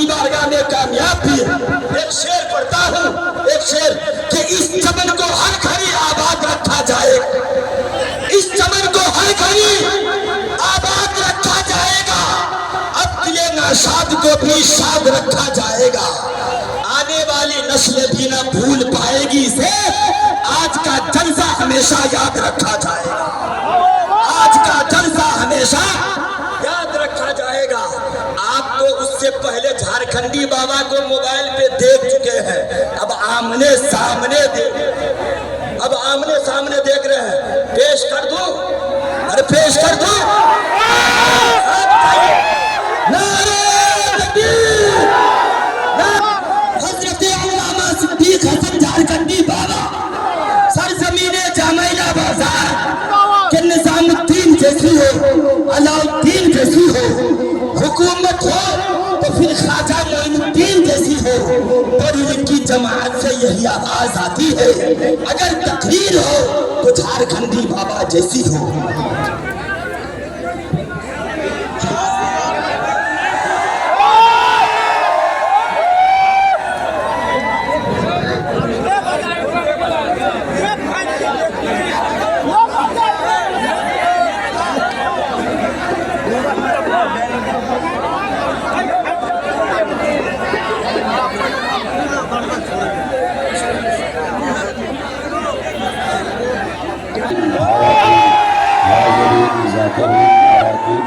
की बारगाह में कामयाब भी है। एक शेर पढ़ता हूँ, एक शेर कि इस चमन को हर घड़ी आबाद रखा जाए, इस चमन को हर घड़ी आबाद रखा जाएगा, अब ये नाशाद को भी शाद रखा जाएगा, आने वाली नस्ल भी ना भूल पाएगी इसे, आज का जलसा हमेशा याद रखा जाएगा, आज का जलसा हमेशा याद रखा जाएगा। आप तो उससे पहले झारखंडी बाबा को मोबाइल पे देख चुके हैं, अब आमने सामने देख रहे हैं। पेश कर दूं? अरे पेश कर दूं? हजरत अल्लामा सिद्दीक हसन झारखंडी बाबा सरजमीने जामिया बाजार के निजामुद्दीन जैसी हो, अलाउद्दीन जैसी हो हुकूमत हो, तो फिर ख्वाजा मोइनुद्दीन जैसी हो, बड़ी लिखी जमात से यही आवाज आती है, अगर तकरीर हो तो झारखंडी बाबा जैसी हो।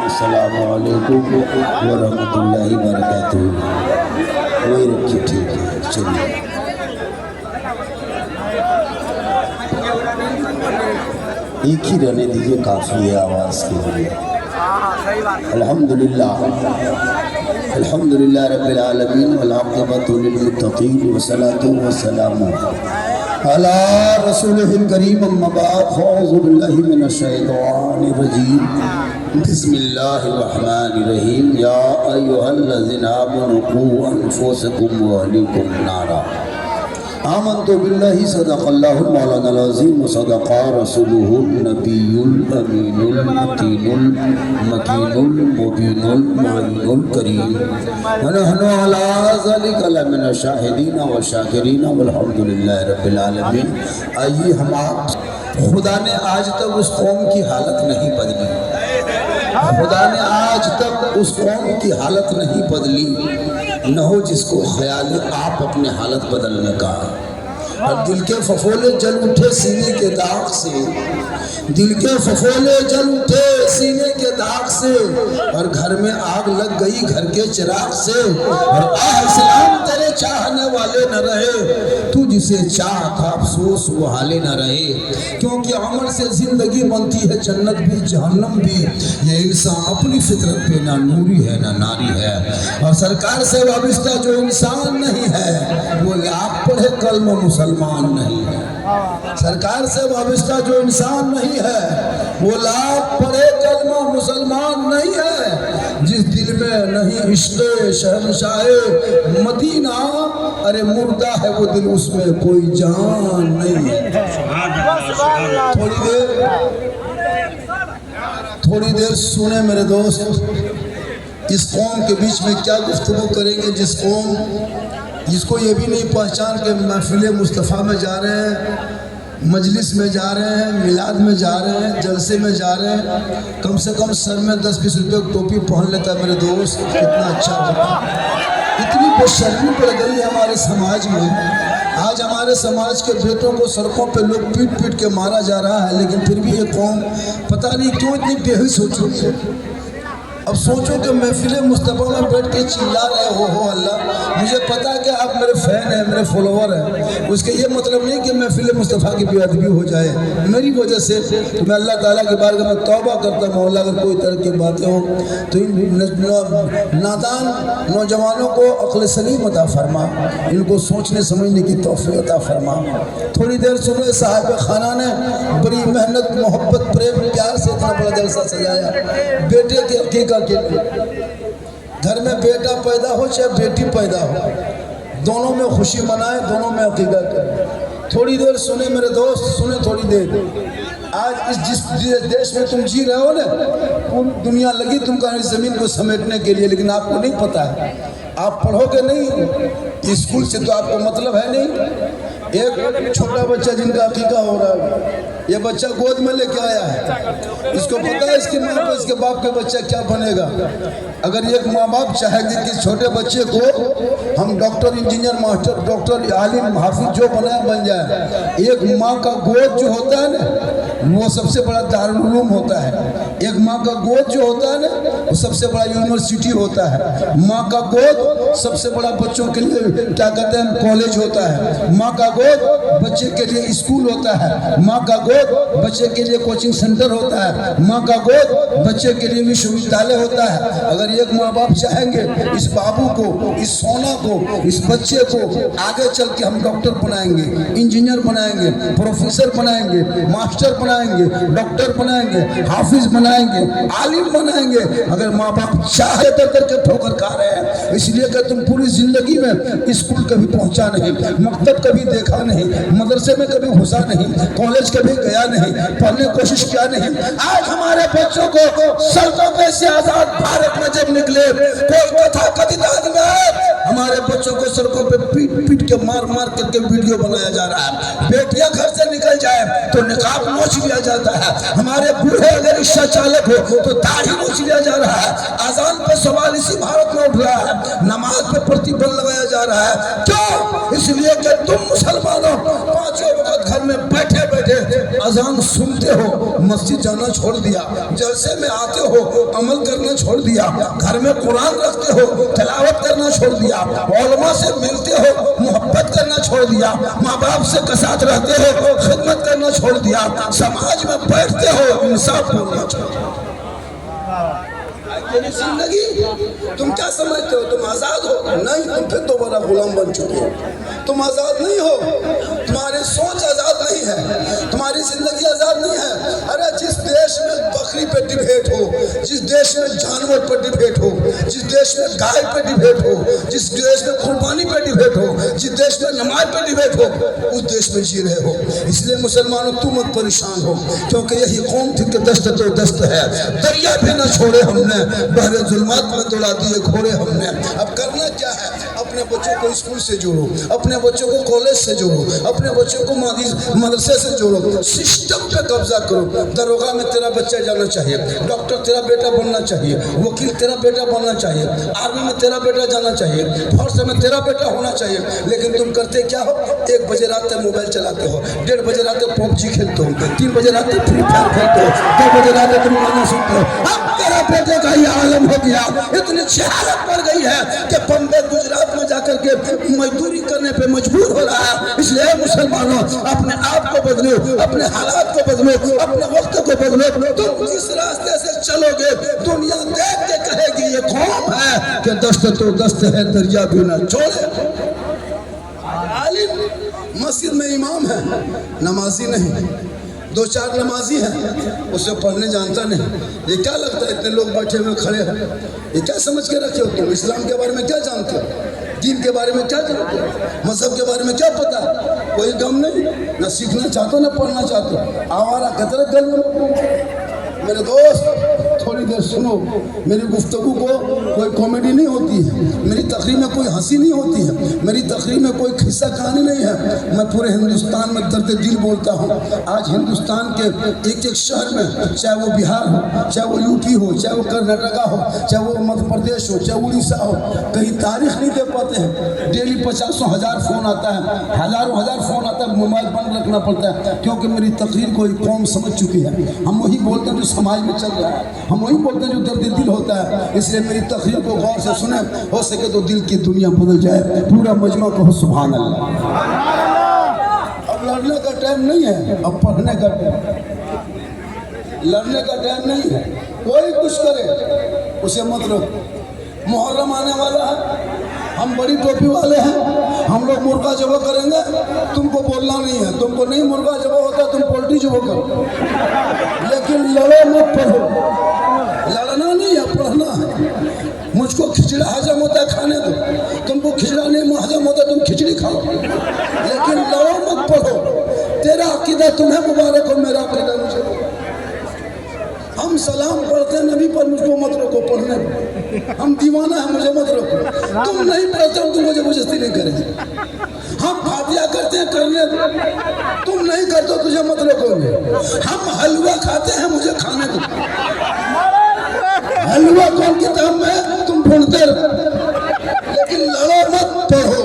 अस्सलामुअलैकुम वरहमतुल्लाहि वबरकातुहू। वही रखिए, ठीक है, चलिए। एक ही रहने दीजिए, काफ़ी है आवाज़ के लिए। अल्हम्दुलिल्लाह अल्हम्दुलिल्लाह रब्बिल आलमीन वल आक़िबतु लिल मुत्तक़ीन वस्सलातु वस्सलामु अला रसूलिहिल करीम अम्मा बाद फ़अऊज़ु बिल्लाहि मिनश शैतानिर रजीम बिस्मिल्लाहिर रहमानिर रहीम या अय्युहल्लज़ीना आमनू क़ू अनफुसकुम व अहलीकुम नारा आमन्तु बिल्लाहि सदक़ल्लाहुल मौलानाल अज़ीम व सदक़ा रसूलुहुन नबियुल अमीनुल मतीनुल मकीनुल मुबीनुल मुइनुल करीम व नहनु अला ज़ालिका लमिनश शाहिदीन व शाकिरीन वल्हम्दुलिल्लाहि रब्बिल आलमीन। आइए हम आप, खुदा ने आज तक उस कौम की हालत नहीं बदली, खुदा ने आज तक उस कौम की हालत नहीं बदली, न हो जिसको ख्याल आप अपने हालत बदलने का। और दिल के फफोले जल उठे सीने के दाग से, दिल के फफोले जल उठे सीने के दाग से, और घर में आग लग गई घर के चिराग से, और इस्लाम तेरे चाहने वाले न रहे, तू जिसे चाह था अफसोस वो हाले न रहे, क्योंकि अमल से जिंदगी बनती है जन्नत भी जहन्नम भी। ये इंसान अपनी फितरत पे ना नूरी है ना नारी है, और सरकार से वाबिस्ता जो इंसान नहीं है वो लाख पढ़े कलमा मुसलमान नहीं है। सरकार से वाबिस्ता जो इंसान नहीं है वो लाख पढ़े कलमा मुसलमान नहीं है। जिस दिल में नहीं इश्क़ शहंशाहे मदीना, अरे मुर्दा है वो दिल, उसमें कोई जान नहीं है। थोड़ी देर सुने मेरे दोस्त, इस कौम के बीच में क्या गुफ्तगू करेंगे, जिसको ये भी नहीं पहचान के महफिल मुस्तफ़ा में जा रहे हैं, मजलिस में जा रहे हैं, मिलाद में जा रहे हैं, जलसे में जा रहे हैं, कम से कम सर में 10-20 रुपये की टोपी पहन लेता है मेरे दोस्त, कितना अच्छा होता। इतनी बेशर्मी पड़ गई है हमारे समाज में। आज हमारे समाज के बेटों को सड़कों पे लोग पीट पीट के मारा जा रहा है, लेकिन फिर भी ये कौम पता नहीं क्यों इतनी बेहिस हो चुकी है। अब सोचो कि महफिल मुस्तफ़ा में बैठ के चिल्ला रहे हो अल्लाह, मुझे पता है कि आप मेरे फ़ैन हैं, मेरे फॉलोवर हैं, उसके ये मतलब नहीं कि महफिल मुस्तफ़ा की बेअदबी हो जाए मेरी वजह से। तो मैं अल्लाह ताला के बारे में तौबा करता हूँ, अल्लाह अगर कोई तरह की बातें हो तो इन नादान नौजवानों को अक्ल सलीम अता फरमा, इनको सोचने समझने की तौफीक अता फरमा। थोड़ी देर सुनो, साहिब खाना ने बड़ी मेहनत मोहब्बत प्रेम प्यार से इतना बड़ा जलसा सजाया बेटे के अकीक़त के लिए। घर में बेटा पैदा हो चाहे बेटी पैदा हो, दोनों में खुशी मनाए, दोनों में अकीक़त करें। थोड़ी देर सुने मेरे दोस्त, सुने थोड़ी देर। आज जिस देश में तुम जी रहे हो ना, पूरी दुनिया लगी तुमको इस ज़मीन को समेटने के लिए, लेकिन आपको नहीं पता है आप पढ़ोगे नहीं, स्कूल से तो आपको मतलब है नहीं। एक छोटा बच्चा जिनका अकीका हो रहा है, ये बच्चा गोद में लेके आया है, इसको पता है इसकी माँ को इसके बाप का बच्चा क्या बनेगा। अगर एक माँ बाप चाहेंगे कि छोटे बच्चे को हम डॉक्टर, इंजीनियर, मास्टर, डॉक्टर, आलिम, हाफिज जो बनाए बन जाए, एक माँ का गोद जो होता है ना वो सबसे बड़ा दारुल उलूम होता है। एक माँ का गोद जो होता है ना वो सबसे बड़ा यूनिवर्सिटी होता है। माँ का गोद सबसे बड़ा बच्चों के लिए क्या कहते हैं कॉलेज होता है। माँ का गोद बच्चे के लिए स्कूल होता है। माँ का गोद बच्चे के लिए कोचिंग सेंटर होता है। माँ का गोद बच्चे के लिए विश्वविद्यालय होता है। अगर एक माँ बाप चाहेंगे इस बाबू को, इस सोना को, इस बच्चे को आगे चल के हम डॉक्टर बनाएंगे, इंजीनियर बनाएंगे, प्रोफेसर बनाएंगे, मास्टर बनाएंगे, डॉक्टर बनाएंगे, हाफिज बनाएंगे, आलिम बनाएंगे, अगर माँ बाप चाहे तो करके ठोकर खा रहे हैं। इसलिए कि तुम पूरी जिंदगी में स्कूल कभी पहुंचा नहीं, मकतब कभी देखा नहीं, मदरसे में कभी घुसा नहीं, कॉलेज कभी गया नहीं, पढ़ने की कोशिश किया नहीं। आज हमारे बच्चों को सड़कों पे से आजाद भारत में जब निकले, कोई कथा कथित आदमी है, हमारे बच्चों को सड़कों पे पीट पीट के मार मार करके वीडियो बनाया जा रहा है। बेटियां घर से निकल जाए तो निकाब नोच लिया जाता है। हमारे बूढ़े अगर रिक्शा चालक हो तो दाढ़ी नोच लिया जा रहा है। अजान पे सवाल इसी भारत में उठ रहा है, नमाज पे प्रतिबंध लगाया जा रहा है। क्यों? इसलिए कि तुम मुसलमानों पांचों वक्त घर में बैठे बैठे अजान सुनते हो, मस्जिद जाना छोड़ दिया, जलसे में आते हो अमल करना छोड़ दिया, घर में कुरान रखते हो तिलावत करना छोड़ दिया, उलमा से मिलते हो मोहब्बत करना छोड़ दिया, माँ बाप से कसात रहते हो खिदमत करना छोड़ दिया, समाज में बैठते हो इंसाफ बोलना छोड़ दिया। जिंदगी तुम क्या समझते हो? तुम आजाद हो? नहीं, तुम फिर तो बड़ा गुलाम बन चुके हो। तुम आजाद नहीं हो, तुम्हारी सोच आजाद नहीं है, तुम्हारी जिंदगी आजाद नहीं है। अरे जिस देश में बकरी पे डिबेट हो, जिस देश में जानवर पर डिबेट हो, जिस देश में गाय पे डिबेट हो, जिस देश में कुर्बानी पे डिबेट हो, जिस देश में नमाज पे डिबेट हो, उस देश में जी रहे हो। इसलिए मुसलमानों तुम मत परेशान हो, क्योंकि यही कौम थी कि दस्त तो दस्त है, दरिया भी न छोड़े हमने, बहरे जुल्मात में दौड़ा दिए घोड़े हमने। अब करना क्या है? अपने बच्चों को स्कूल से जोड़ो, अपने बच्चों को कॉलेज से जोड़ो, अपने बच्चों को मदरसे से जोड़ो, सिस्टम पे कब्जा करो। दरोगा में तेरा बच्चा जाना चाहिए, डॉक्टर तेरा बेटा बनना चाहिए, वकील तेरा बेटा बनना चाहिए, आर्मी में तेरा बेटा जाना चाहिए, फौज में तेरा बेटा होना चाहिए। लेकिन तुम करते क्या हो? 1 बजे रात तक मोबाइल चलाते हो, 1:30 बजे रात तक पबजी खेलते हो, 3 बजे रात तक फ्री फायर खेलते हो, 2 बजे रात तक तुम गाना सुनते हो। अब तेरा बेटे का ये आलम हो गया, इतनी जहालत बढ़ गई है कि बम्बे गुजरात में जाकर के मजदूरी करने पे मजबूर हो रहा है। इसलिए मुसलमानों अपने आप को बदलो, अपने हालात को बदलो, अपने वक्त को बदलो। तुम जिस रास्ते से चलोगे दुनिया देख के कहेगी ये कौम है कि दस्त तो दस्त है, दरिया भी ना छोड़े। आलिम मस्जिद में इमाम है, नमाजी नहीं, 2-4 नमाजी हैं, उसे पढ़ने जानता नहीं। ये क्या लगता है इतने लोग बैठे हुए खड़े हैं? ये क्या समझ के रखे हो तुम? इस्लाम के बारे में क्या जानते हो? दीन के बारे में क्या जानते हो? मजहब के बारे में क्या पता? कोई गम नहीं, ना सीखना चाहते ना पढ़ना चाहते, आवारा कतरत कर। मेरे दोस्त थोड़ी देर सुनो, मेरी गुफ्तगू को कोई कॉमेडी नहीं होती है, मेरी तकरीर में कोई हंसी नहीं होती है, मेरी तकरीर में कोई खिस्सा कहानी नहीं है। मैं पूरे हिंदुस्तान में दर्द दिल बोलता हूँ। आज हिंदुस्तान के एक एक शहर में, चाहे वो बिहार हो, चाहे वो यूपी हो, चाहे वो कर्नाटका हो, चाहे वो मध्य प्रदेश हो, चाहे उड़ीसा हो, कहीं तारीख नहीं दे पाते हैं। डेली 50-100 फ़ोन आता है, हज़ारों फ़ोन आता है, मोबाइल बंद रखना पड़ता है, क्योंकि मेरी तकरीर को कौम समझ चुकी है। हम वही बोलते हैं जो समाज में चल रहा है, हम वही बोलते हैं जो दर्द दिल होता है। इसलिए मेरी तकरीर को गौर से सुने, हो सके तो दिल की दुनिया बदल जाए। पूरा मजमा कहो सुभान अल्लाह। अब लड़ने का टाइम नहीं है, अब पढ़ने का टाइम, लड़ने का टाइम नहीं है। कोई कुछ करे उसे मत रोको। मुहर्रम आने वाला है, हम बड़ी टोपी वाले हैं, हम लोग मुर्गा जबो करेंगे, तुमको बोलना नहीं है। तुमको नहीं मुर्गा जबो होता, तुम पोल्ट्री जबो करो, लेकिन लड़ो मत, पढ़ो। लड़ना नहीं है, पढ़ना है। मुझको खिचड़ा हजम होता है, खाने दो। तुमको खिचड़ा नहीं हजम होता, तुम खिचड़ी खाओ, लेकिन लड़ो मत, पढ़ो। तेरा अकीदा तुम्हें मुबारक हो, मेरा अकीदा मुझे। हम सलाम पढ़ते हैं नबी पर, मुझको मत रोको पढ़ने को, हम दीवाना है, मुझे मत रोको। तुम नहीं पढ़ते हो, तुम मुझे जबरदस्ती नहीं करेंगे। हम फातिहा करते हैं, करने दो, तुम नहीं करते हो, तुझे मत रोकोगे। हम हलवा खाते हैं, मुझे खाने दो। हलवा कौन किताब में तुम ढूंढते रहो, लेकिन लड़ो मत, पढ़ो।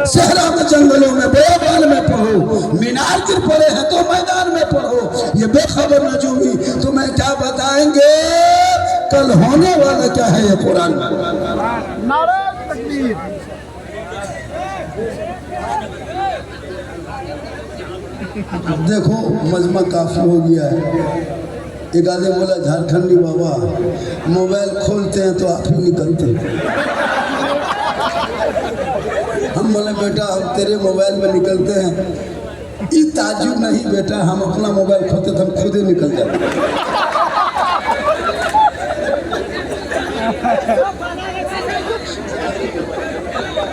सहरा में, जंगलों में, बेबान में पढ़ो। मीनार गिर पड़े हैं तो मैदान में पढ़ो। ये बेखबर नजूमी तुम्हें क्या बताएंगे, कल होने वाला क्या है ये कुरान में। नारे तकबीर। देखो मजमा काफी हो गया है। एक आदमी बोला, झारखंडी बाबा मोबाइल खोलते हैं तो आप ही निकलते हैं। हम बोले बेटा हम तेरे मोबाइल में निकलते हैं, ये ताजुब नहीं बेटा, हम अपना मोबाइल खोलते तो हम खुद ही निकल जाते।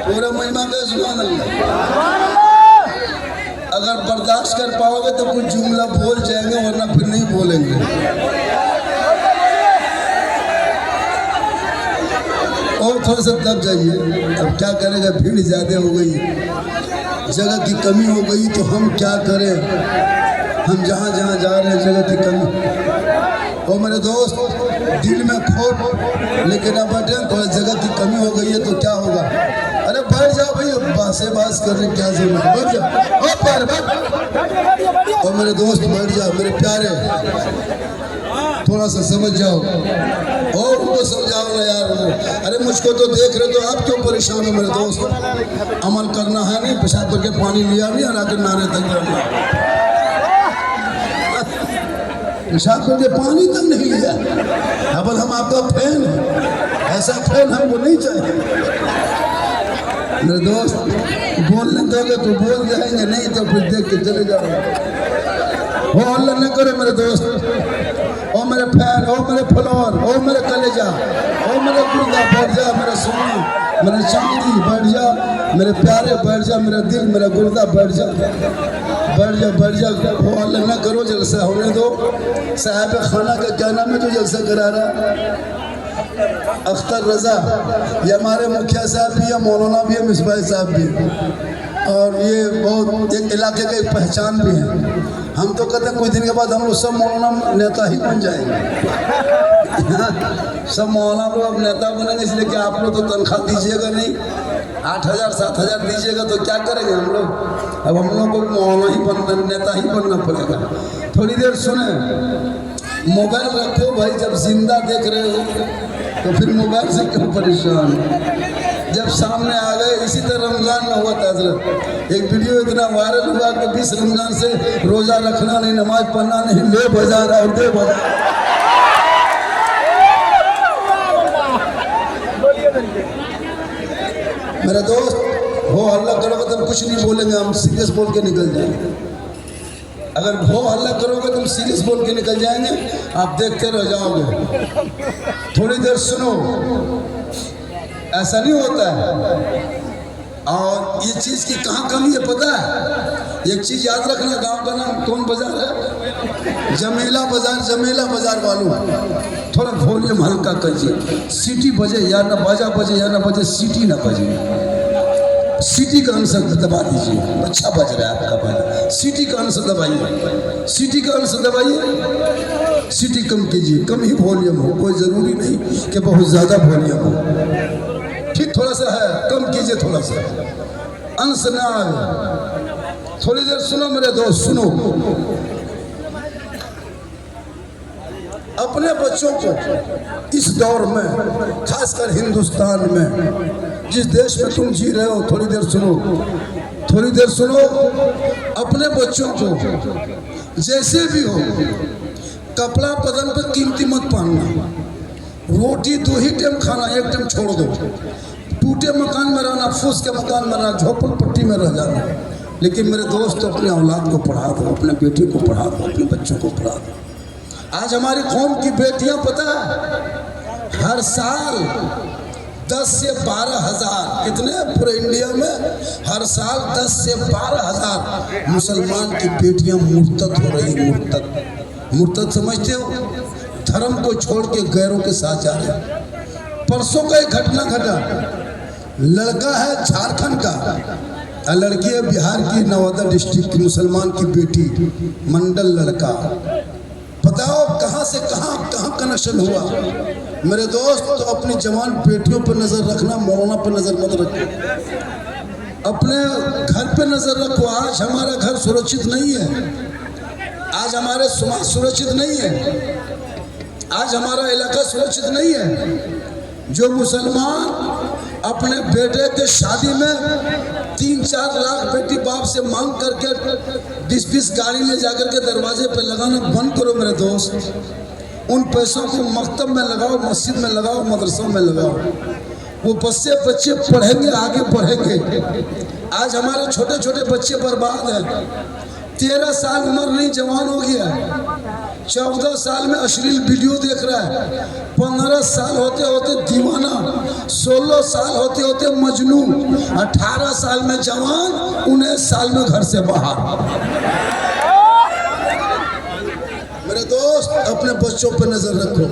पूरा महिमा में सुभान अल्लाह। अगर बर्दाश्त कर पाओगे तो कुछ जुमला बोल जाएंगे, वरना फिर नहीं बोलेंगे। और थोड़ा सा दब जाइए। अब क्या करेगा, भीड़ ज़्यादा हो गई, जगह की कमी हो गई, तो हम क्या करें। हम जहाँ जहाँ जा रहे हैं जगह की कमी। और मेरे दोस्त दिल में खोट लेकिन अब बैठे, थोड़ा जगह की कमी हो गई है तो क्या होगा। अरे बैठ जाओ भाई, बासे बास कर रहे क्या जरूरत, बैठ जाओ। और मेरे दोस्त बैठ जाओ, मेरे प्यारे, थोड़ा सा समझ जाओ और उनको समझाओ ना यार। अरे मुझको तो देख रहे, तो आप क्यों परेशान हो मेरे दोस्त। अमल करना है नहीं, पेशाब करके पानी लिया नहीं और आकर नहाने तक जाना। पेशाब करके पानी तक नहीं लिया, अब हम आपका फैन है, ऐसा फैन हमको नहीं चाहिए। मेरे दोस्त बोलने दोगे तो बोल जाएंगे, नहीं तो फिर देख के चले जाओ। वो अल्लाह न करे मेरे दोस्त, ओ मेरे फैन, ओ मेरे फॉलोअर, ओ मेरे कलेजा, ओ मेरे गुर्दा, बैठ जा मेरा सोना, मेरा चांदी, बैठ जा मेरे प्यारे, बैठ जा मेरा दिल, मेरा गुर्दा, बैठ जा, बैठ जा, बैठ जा। वो अल्लाह न करो, जलसा होने दो। साहब खाना का क्या नाम है जो जलसा करा रहा, अख्तर रजा, ये हमारे मुखिया साहब भी है, मौलाना भी है, मिसबाह साहब भी, और ये बहुत एक इलाके का एक पहचान भी है। हम तो कहते हैं कुछ दिन के बाद हम लोग सब मौलाना नेता ही बन जाएंगे। सब मौलाना लोग अब नेता बनेंगे, इसलिए कि आप लोग तो तनख्वाह दीजिएगा नहीं, 8,000 7,000 दीजिएगा तो क्या करेंगे हम लोग। अब हम लोग को मौलाना ही बनना, नेता ही बनना पड़ेगा। थोड़ी देर सुने, मोबाइल रखो भाई, जब जिंदा देख रहे हो तो फिर मोबाइल से क्यों परेशान। जब सामने आ गए, इसी तरह रमजान में हुआ था हजरत, एक वीडियो इतना वायरल हुआ कि 20 रमजान से रोजा रखना नहीं, नमाज पढ़ना नहीं, ले बाजार और दे बाजार। मेरा दोस्त हो हल्ला करोगे तो हम कुछ नहीं बोलेंगे, हम सीरियस बोल के निकल जाएंगे। अगर हो हल्ला करोगे तुम सीरियस बोल के निकल जाएंगे, आप देखते रह जाओगे। थोड़ी देर सुनो, ऐसा नहीं होता है। और ये चीज़ की कहाँ कमी है पता है, एक चीज़ याद रखना, गांव का नाम कौन बाजार है, जमेला बाजार। जमेला बाजार वालों थोड़ा वॉल्यूम हल्का करिए, सीटी बजे या ना बाजा बजे या ना बजे, सीटी ना बजे, सीटी का आंसर दबा दीजिए। अच्छा बज रहा है आपका बाजा, सीटी का आंसर दबाइए, सीटी का आंसर दबाइए, सीटी कम कीजिए, कम ही वॉल्यूम हो, कोई ज़रूरी नहीं कि बहुत ज़्यादा वॉल्यूम हो, ठीक थोड़ा सा है, कम कीजिए, थोड़ा सा अंश ना आए। थोड़ी देर सुनो मेरे दोस्त, सुनो। अपने बच्चों को इस दौर में, खासकर हिंदुस्तान में, जिस देश में तुम जी रहे हो, थोड़ी देर सुनो, थोड़ी देर सुनो। अपने बच्चों को जैसे भी हो, कपड़ा बदन पर कीमती मत पहनना, रोटी 2 ही टाइम खाना, 1 टाइम छोड़ दो, टूटे मकान में रहना, फूस के मकान में रहना, झोपड़ पट्टी में रह जाना। लेकिन मेरे दोस्त अपने औलाद को पढ़ा दो, अपने बेटे को पढ़ा दो, अपने बच्चों को पढ़ा दो। आज हमारी कौम की बेटियां पता है हर साल 10 से 12 हज़ार, कितने पूरे इंडिया में हर साल 10 से 12 हज़ार मुसलमान की बेटियां मुर्तद हो रही। मुर्तद, मुर्तद समझते हो, धर्म को छोड़ के गैरों के साथ जा रहे हैं। परसों का एक घटना घटा, लड़का है झारखंड का और लड़की है बिहार की, नवादा डिस्ट्रिक्ट की, मुसलमान की बेटी, मंडल लड़का। बताओ कहाँ से कहाँ कनेक्शन हुआ। मेरे दोस्त, तो अपनी जवान बेटियों पर नजर रखना, मौलाना पर नजर मत रखो, अपने घर पे नजर रखो। आज हमारा घर सुरक्षित नहीं है, आज हमारे समाज सुरक्षित नहीं है, आज हमारा इलाका सुरक्षित नहीं है। जो मुसलमान अपने बेटे के शादी में 3-4 लाख बेटी बाप से मांग करके 20-20 गाड़ी ले जाकर के दरवाजे पे लगाना बंद करो मेरे दोस्त। उन पैसों को मकतब में लगाओ, मस्जिद में लगाओ, मदरसों में लगाओ। वो बच्चे पढ़ेंगे, आगे बढ़ेंगे। आज हमारे छोटे छोटे बच्चे बर्बाद हैं। 13 साल उम्र नहीं, जवान हो गया, 14 साल में अश्लील वीडियो देख रहा है, 15 साल होते होते दीवाना, 16 साल होते होते मजनू, 18 साल में जवान, 19 साल में घर से बाहर। मेरे दोस्त, अपने बच्चों पर नजर रखो।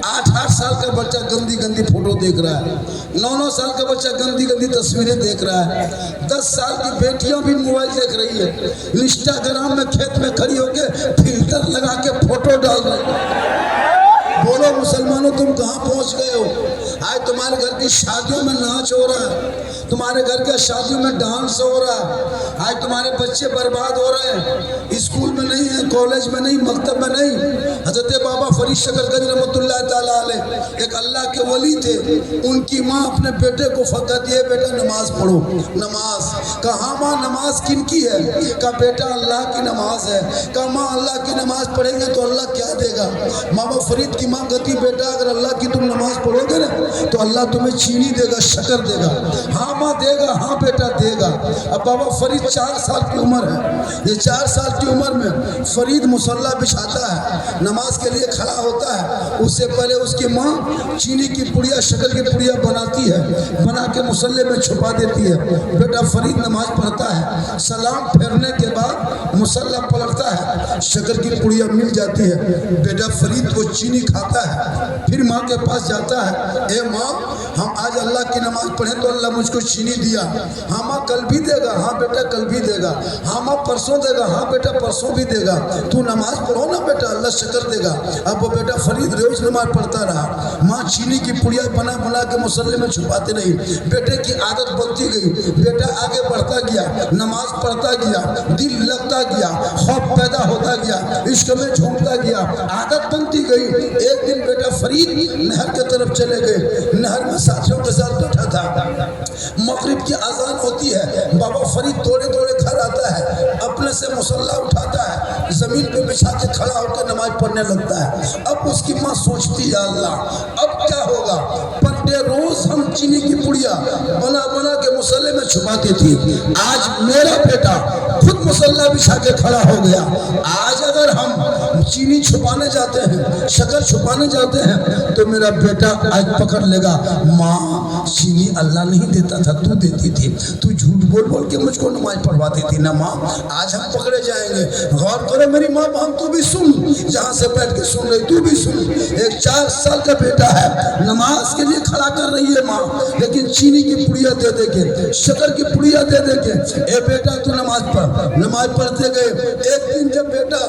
8-8 साल का बच्चा गंदी गंदी फोटो देख रहा है, 9-9 साल का बच्चा गंदी गंदी तस्वीरें देख रहा है, 10 साल की बेटियां भी मोबाइल देख रही है, इंस्टाग्राम में खेत में खड़ी होकर फिल्टर लगा के फोटो डाल रही है। बोलो मुसलमानों, तुम कहाँ पहुँच गए हो? आज तुम्हारे घर की शादियों में नाच हो रहा है, तुम्हारे घर के शादियों में डांस हो रहा है, आज तुम्हारे बच्चे बर्बाद हो रहे हैं, स्कूल में नहीं है, कॉलेज में नहीं, मकतब में नहीं। हजरत बाबा फरीद शकरगंज रहमतुल्लाह ताला अलैह एक अल्लाह के वली थे, उनकी माँ अपने बेटे को फतवा दिए, बेटा नमाज पढ़ो। नमाज कहाँ माँ, नमाज किन की है? कहा बेटा अल्लाह की नमाज है। कहा माँ अल्लाह की नमाज पढ़ेंगे तो अल्लाह क्या देगा? बाबा फरीद की माँ कहती बेटा अगर अल्लाह की तुम नमाज पढ़ोगे ना तो अल्लाह तुम्हें चीनी देगा, शक्कर देगा। हाँ माँ देगा, हाँ बेटा देगा। अब बाबा फरीद 4 साल की उम्र है, ये 4 साल की उम्र में फरीद मुसल्ला बिछाता है, नमाज के लिए खड़ा होता है। उससे पहले उसकी माँ चीनी की पुड़िया, शक्कर की पुड़िया बनाती है, बना के मुसल्ले में छुपा देती है। बेटा फरीद नमाज पढ़ता है, सलाम फेरने के बाद मुसल्ला पलटता है, शक्कर की पुड़िया मिल जाती है। बेटा फरीद को चीनी खाता है, फिर माँ के पास जाता है, ए माँ हम आज अल्लाह की नमाज पढ़ें तो अल्लाह मुझको चीनी दिया। हाँ माँ कल भी देगा, हाँ बेटा कल भी देगा। हाँ माँ परसों देगा, हाँ बेटा परसों भी देगा। तू नमाज पढ़ो ना बेटा, अल्लाह शक्कर देगा। अब वो बेटा फरीद रोज नमाज पढ़ता रहा, माँ चीनी की पुड़िया बना बना के मुसल्ले में छुपाते रही। बेटे की आदत बनती गई, बेटा आगे बढ़ता गया, नमाज पढ़ता गया, दिल लगता गया, खौफ पैदा होता गया, इश्क में झूमता गया, आदत बनती गई। एक दिन बेटा फरीद नहर की तरफ चले गए, नहर में साथियों के साथ बैठा था, मगरिब की अजान होती है। बाबा फरीद दौड़े दौड़े घर आता है, अपने से मुसल्ला उठाता है, जमीन पे बिछा के खड़ा होकर नमाज पढ़ने लगता है। अब उसकी माँ सोचती है अल्लाह अब क्या होगा? पर रोज हम चीनी की पुड़िया बना बना के मुसल्ले में छुपाती थी, आज मेरा बेटा खुद मुसल्ला बिछा के खड़ा हो गया। आज अगर हम चीनी छुपाने जाते हैं, शक्कर छुपाने जाते हैं तो मेरा बेटा आज पकड़ लेगा, माँ चीनी अल्लाह नहीं देता था, तू देती थी, तू झूठ बोल बोल के मुझको नमाज पढ़वाती थी ना माँ, आज हम पकड़े जाएंगे। गौर करो मेरी माँ बहन, तू भी सुन, जहाँ से बैठ के सुन रही तू भी सुन। एक 4 साल का बेटा है, नमाज के लिए खड़ा कर रही है माँ, लेकिन चीनी की पुड़िया दे दे के, शक्कर की पुड़िया दे दे के, ए बेटा तू नमाज पढ़। नमाज पढ़ते गए, एक दिन जब बेटा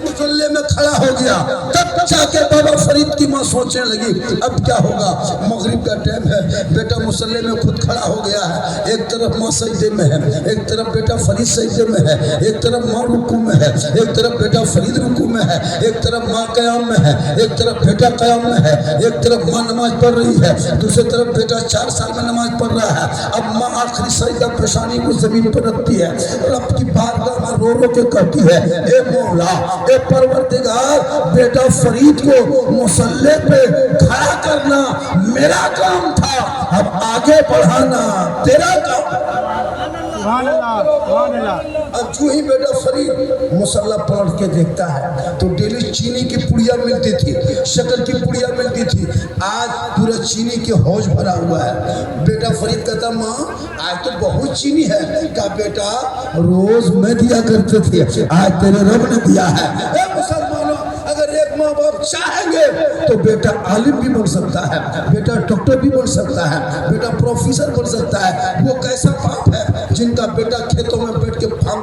मुसल्ले में खड़ा हो गया तब जाके बाबा फरीद की माँ सोचने लगी अब क्या होगा? मगरिब का टाइम है, बेटा मुसल्ले में खुद खड़ा हो गया है, एक तरफ माँ सजदे में है, एक तरफ बेटा फरीद सजदे में है, एक तरफ माँ रुकू में है, एक तरफ बेटा फरीद रुकू में है, एक तरफ माँ कयाम में है, एक तरफ बेटा कयाम में है, एक तरफ माँ नमाज पढ़ रही है, दूसरी तरफ बेटा 4 साल में नमाज पढ़ रहा है। अब माँ आखिरी सजदा पेशानी को जमीन पर रखती है, रब की बारगाह में रो रो के कहती है, ए मौला, ए परवरदिगार, बेटा फरीद को मुसल्ले पे खड़ा करना मेरा काम था, अब आगे बढ़ाना तेरा काम। अब जो ही बेटा फरीद मुसल्ला पलट के देखता है तो डेली चीनी की पुड़िया मिलती थी, शक्कर की पुड़िया मिलती थी, आज पूरा चीनी के हौज भरा हुआ है। बेटा फरीद कहता माँ आज तो बहुत चीनी है। कहा बेटा रोज मैं दिया करते थे, आज तेरे रब ने दिया है। मुसलमानों, अगर एक माँ माँ बाप चाहेंगे तो बेटा आलिम भी बन सकता है, बेटा डॉक्टर भी बन सकता है, बेटा प्रोफेसर बन सकता है। वो कैसा बाप है जिनका बेटा खेतों में बैठ के भांग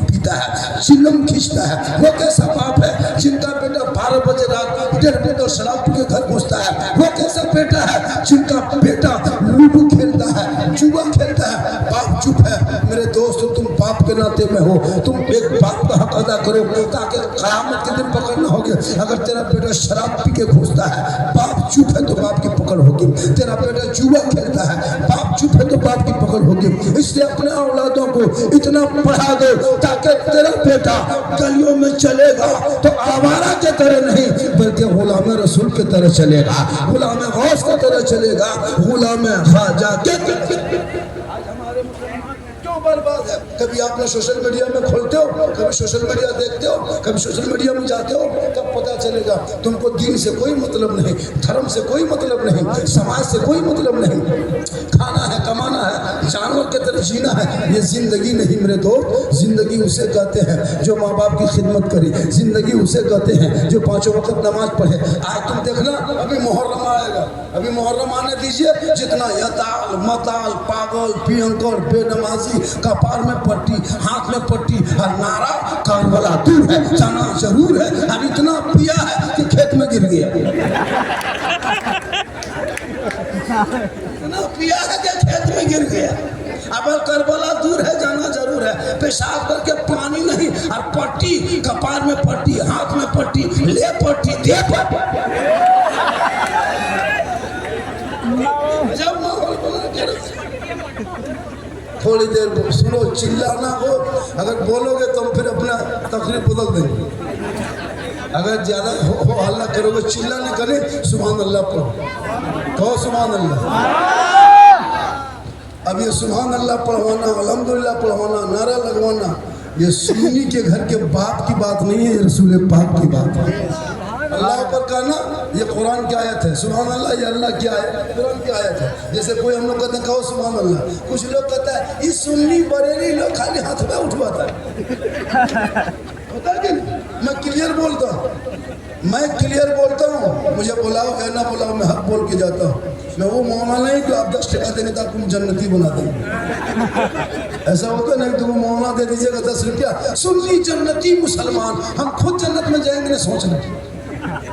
पीता है, चिलम खींचता है? वो कैसा बाप है जिनका बेटा 12 बजे रात 1.5 बोतल शराब पी के घर घुसता है? वो कैसा बेटा है जिनका बेटा लूडो खेलता है, जुआ खेलता है? बाप चुप है। मेरे दोस्त, तुम बाप के नाते में हो, तुम एक बाप का हक अदा करो ताकि कयामत के दिन पकड़ ना होगी। अगर तेरा बेटा शराब पी के घुसता है, बाप चुप है तो बाप की पकड़ होगी। तेरा बेटा जुआ खेलता है, बाप चुप है तो बाप की पकड़ होगी। इसलिए अपने औलादों को इतना पढ़ा दो ताकि तेरा बेटा गलियों में चलेगा तो आवारा के तरह नहीं बल्कि गुलाम रसूल के तरह चलेगा, गुलाम गौस की तरह चलेगा, गुलाम ख्वाजा के। बर्बाद है। कभी आपने सोशल मीडिया में खोलते हो, कभी सोशल मीडिया देखते हो, कभी सोशल मीडिया में जाते हो, तब पता चलेगा तुमको दीन से कोई मतलब नहीं, धर्म से कोई मतलब नहीं, समाज से कोई मतलब नहीं। खाना है, कमाना है, जानवर की तरह जीना है, ये जिंदगी नहीं मेरे दोस्त। जिंदगी उसे कहते हैं जो माँ बाप की खिदमत करे, जिंदगी उसे कहते हैं जो 5 वक्त नमाज पढ़े। आज तुम देखना, अभी मुहर्रम आएगा, अभी मुहर्रम आने दीजिए। जितना यताल मताल पागल पियंकर बेनमाजी, कपार में पट्टी, हाथ में पट्टी और नारा करबला दूर है, जाना जरूर है। अब इतना पिया है कि खेत में गिर गया, इतना पिया है कि खेत में गिर गया। अब करबला दूर है, जाना जरूर है। पेशाब करके पानी नहीं और पट्टी, कपार में पट्टी, हाथ में पट्टी, ले पट्टी दे पट्टी। जब माहौल बना के थोड़ी देर सुनो, चिल्लाना हो। अगर बोलोगे तो हम फिर अपना तकरीर बदल देंगे। अगर ज्यादा हो हल्ला करोगे, चिल्ला नहीं करे, सुभान अल्लाह पढ़ो, कहो सुभान अल्लाह। अब ये सुभान अल्लाह पढ़वाना, अल्हम्दुलिल्लाह पढ़वाना, नारा लगवाना, ये सुन्नी के घर के बाप की बात नहीं है, ये रसूल पाक की बात है। अल्लाह पर कहना ये कुरान की आयत है, सुभान अल्लाह ये अल्लाह की आयत, कुरान की आयत है। जैसे कोई हम लोग कहते हैं कहो सुभान अल्लाह, कुछ लोग कहता है इस सुन्नी बरेली लोग खाली हाथ में उठवाता है, पता है कि मैं क्लियर बोलता हूँ, मैं क्लियर बोलता हूँ। मुझे बुलाओ या ना बुलाओ, मैं हक बोल के जाता हूँ। मैं वो मौला नहीं कि आप 10 टका देंगे तो आपको जन्नती बना देंगे, ऐसा होता नहीं। तो वो मौला दे दीजिएगा 10 रुपया, सुन्नी जन्नती मुसलमान, हम खुद जन्नत में जाएंगे नहीं सोचना,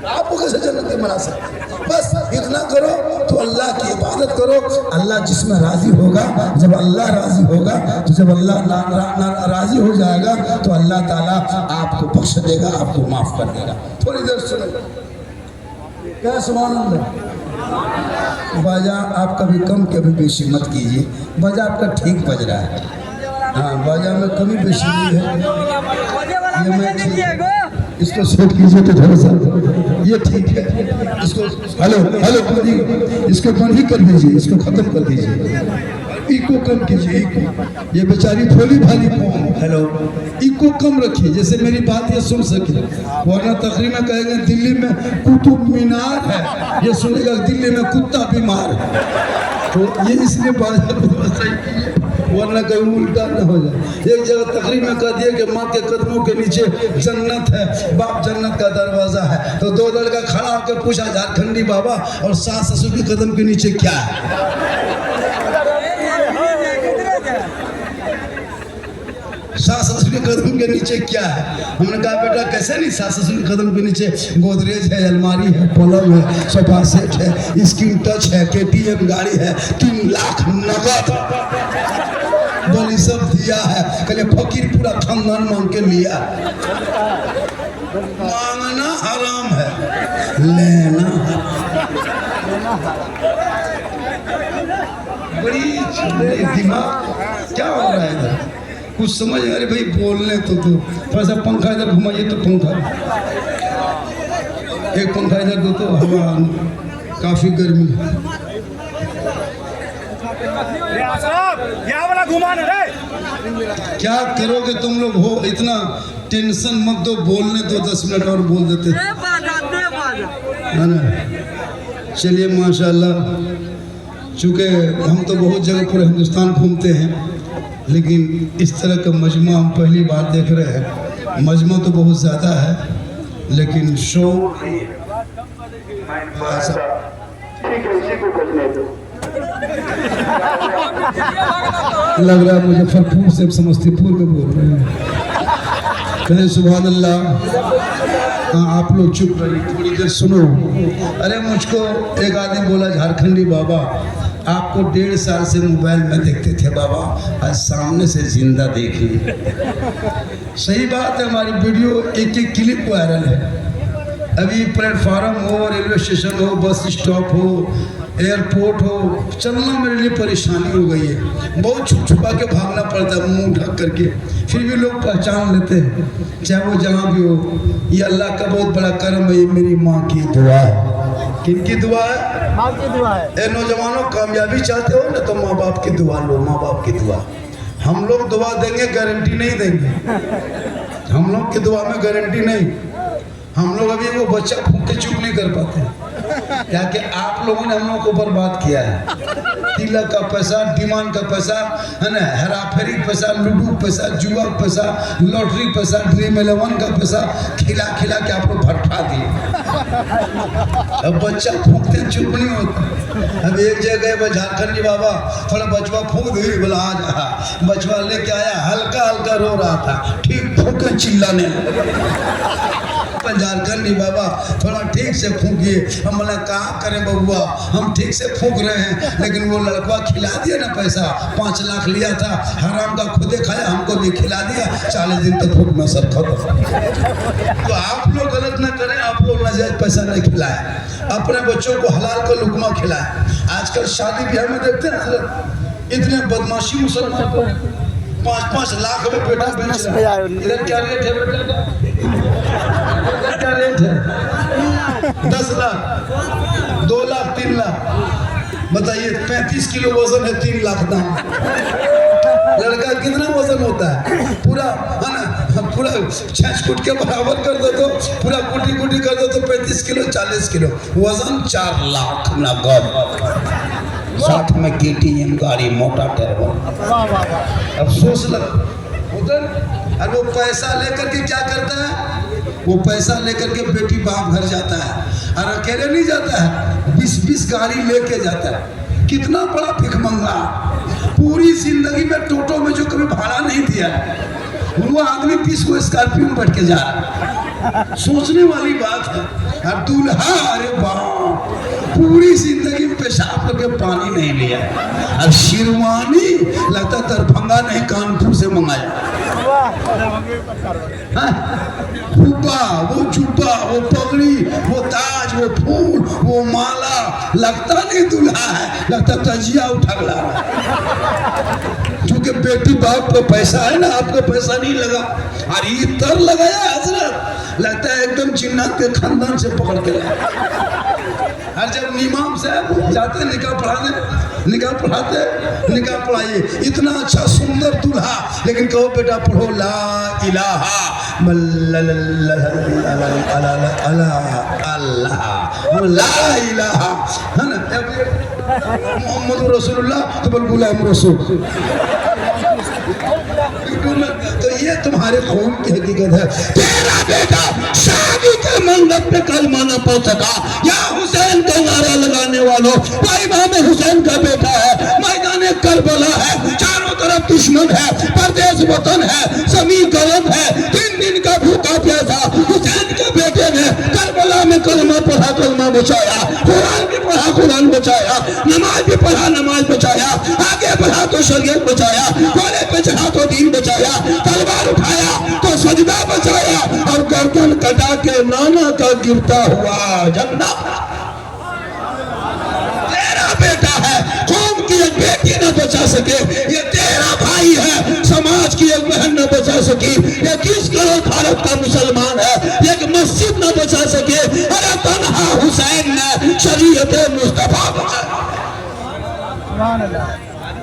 आपको कैसे जन्नत बना सकते? बस इतना करो तो अल्लाह की इबादत करो। अल्लाह जिसमें राजी होगा, जब अल्लाह राजी होगा तो जब अल्लाह राजी हो जाएगा तो अल्लाह ताला आपको बख्श देगा, आपको माफ कर देगा। थोड़ी देर सुनो, क्या सुभान अल्लाह। बाजा आप कभी कम कभी बेशी मत कीजिए, बाजा आपका ठीक बज रहा है। हाँ, बाजा में कमी बेशी नहीं है। ये मैं इसको सेट कीजिए तो थोड़ा सा, ये ठीक है। इसको हेलो हेलो इसको बंद ही कर दीजिए, इसको खत्म कर दीजिए, इको कम कीजिए, इको। ये बेचारी थोड़ी भारी कौन, हेलो इको कम रखिए जैसे मेरी बात ये सुन सके, वरना तकरीर में कहेंगे दिल्ली में कुतुब मीनार है, ये सुनेगा दिल्ली में कुत्ता बीमार है। तो ये इसलिए बात सही, वरना कहीं उल्टा न हो जाए। एक जगह तकरीर में कह दिया कि माँ के कदमों के नीचे जन्नत है, बाप जन्नत का दरवाजा है। तो 2 लड़का खड़ा होकर पूछा, झारखंडी बाबा और सास ससुर के कदम के नीचे क्या है? सास ससुर के कदम के नीचे क्या है? हमने कहा बेटा कैसे नहीं, सास ससुर के कदम के नीचे गोदरेज है, अलमारी है, पलंग है, सोफा सेट है, स्क्रीन टच है, KTM गाड़ी है, 3 लाख नगद बलि सब दिया है। कहले फकीर पूरा खानदान मांग के लिया। मांगना हराम है, लेना बड़ी दिमाग क्या हो रहा है इधर, कुछ समझ। अरे भाई बोलने तो थोड़ा सा पंखा इधर घुमाइए तो पंखा, एक पंखा इधर दो तो हवा, काफी गर्मी है। क्या करोगे तुम लोग, हो इतना टेंशन मत दो, बोलने दो 10 मिनट और बोल देते है ना। चलिए माशाल्लाह, चूँकि हम तो बहुत जगह पूरे हिंदुस्तान घूमते हैं, लेकिन इस तरह का मजमा हम पहली बार देख रहे हैं। मजमा तो बहुत ज़्यादा है, लेकिन शोर नहीं है। ठीक है, इसी को करने दो। लग रहा है मुजफ्फरपुर से समस्तीपुर के बोल रहे हैं। कहे सुभान अल्लाह। हाँ, आप लोग चुप रहिए, थोड़ी देर सुनो। अरे मुझको एक आदमी बोला, झारखंडी बाबा आपको 1.5 साल से मोबाइल में देखते थे बाबा, आज सामने से जिंदा देखिए। सही बात है, हमारी वीडियो एक क्लिप वायरल है। अभी प्लेटफार्म हो, रेलवे स्टेशन हो, बस स्टॉप हो, एयरपोर्ट हो, चलना मेरे लिए परेशानी हो गई है। बहुत छुप छुपा के भागना पड़ता है मुंह ढक करके, फिर भी लोग पहचान लेते हैं, चाहे वो जहाँ भी हो। ये अल्लाह का बहुत बड़ा करम है। ये मेरी माँ की दुआ है। किनकी दुआ है? माँ की दुआ है। ए नौजवानों, कामयाबी चाहते हो ना तो माँ बाप की दुआ लो, माँ बाप की दुआ। हम लोग दुआ देंगे, गारंटी नहीं देंगे। हम लोग की दुआ में गारंटी नहीं। हम लोग अभी वो बच्चा फूंक के चुप नहीं कर पाते, क्या कि आप लोगों ने हम लोगों को बर्बाद किया है। तिलक का पैसा, डिमांड का पैसा है ना, हेरा फेरी पैसा, लूडो पैसा, जुआ पैसा, लॉटरी पैसा, ड्रीम 11 का पैसा खिला खिला के आप लोग भटका दिए। अब बच्चा फूंकते चुप नहीं होता। अब एक जगह झारखंडी बाबा थोड़ा बचवा फूंक दी, बोला आज बचवा लेके आया, हल्का हल्का रो रहा था, ठीक फूंक के चिल्लाने झारखंडी बाबा थोड़ा ठीक से फूंकिए। हम बोला कहा करें बबुआ, हम ठीक से फूंक रहे हैं, लेकिन वो लड़का खिला दिया ना पैसा, 5 लाख लिया था, हराम का खुदे खाया, हमको भी खिला दिया, 40 दिन तक फूंकना सब खत्म। तो आप लोग गलत ना करें, आप लोग नाजायज पैसा नहीं खिलाए, अपने बच्चों को हलाल का लुकमा खिलाए। आजकल शादी ब्याह में देखते हैं ना, इतने बदमाशी मुसलमान को 5-5 लाख में बेटा बेच रहा है। इधर क्या रेट है बेटा का? क्या रेट है? 10 लाख, 2 लाख, 3 लाख। बताइए, 35 किलो वजन है, 3 लाख दाम। लड़का कितना वजन होता है? पूरा है ना, पूरा 6 फुट के बराबर कर दो तो, पूरा कुटी कुटी कर दो तो 35 किलो 40 किलो वजन, 4 लाख नगद, साथ में KTM गाड़ी, मोटा टर्बो। अफसोस लग उधर। और वो पैसा लेकर के क्या करता है? वो पैसा लेकर के बेटी बाप घर जाता है, और अकेले नहीं जाता है, 20-20 गाड़ी लेके जाता है। कितना बड़ा भिखमंगा। पूरी जिंदगी में टोटो में जो कभी भाड़ा नहीं दिया है, वो आदमी 20 को स्कॉर्पियो में बैठ के जा रहा है। सोचने वाली बात है। और दूल्हा, अरे बाप, पूरी जिंदगी में पेशाब करके पानी नहीं लिया, और शेरवानी लगता दरभंगा नहीं कानपुर से मंगाया। जुब्बा, वो जुब्बा, वो पगड़ी, वो ताज, वो फूल, वो माला, लगता नहीं दूल्हा है, लगता तजिया उठा ला रहा है। क्योंकि बेटी बाप को पैसा है ना, आपको पैसा नहीं लगा। और ये तर लगाया हजरत, लगता है एकदम जिन्नात के खानदान से पकड़ के लाया। और जब इमाम साहब जाते निकाह पढ़ाने, निकाह पढ़ाइए, इतना अच्छा सुंदर दूल्हा, लेकिन कहो बेटा पढ़ो ला इलाहा ला इलाहा, है ना, मोहम्मद रसूलुल्लाह तो बोल गुलाम रसूल। तो ये तुम्हारे खून की हकीकत है। तेरा बेटा शादी के मंडप पे कलमा न पढ़ सका, या हुसैन का नारा लगाने वालों, वो इमाम हुसैन का बेटा है, मैदान करबला है, चारों तरफ दुश्मन है, परदेश वतन है, जमीन गलत है, 3 दिन का भूखा प्यासा हुसैन के बेटे ने करबला में कलमा पढ़ा, कलमा बचाया, कुरान भी पढ़ा, कुरान बचाया, नमाज भी पढ़ा, नमाज बचाया, आगे बढ़ा तो शरीयत बचाया, घोड़े पे चढ़ा तो दीन बचाया, तलवार उठाया तो सजदा बचाया, और गर्दन कटा के नाना का गिरता हुआ झंडा। तेरा बेटा है, कौम की एक बेटी न बचा सके, ये तेरा भाई है, समाज की एक बहन न बचा सकी, ये 30 करोड़ भारत का मुसलमान है, एक मस्जिद न बचा सके, अरे तन्हा हुसैन ने शरीयत मुस्तफा बचाया।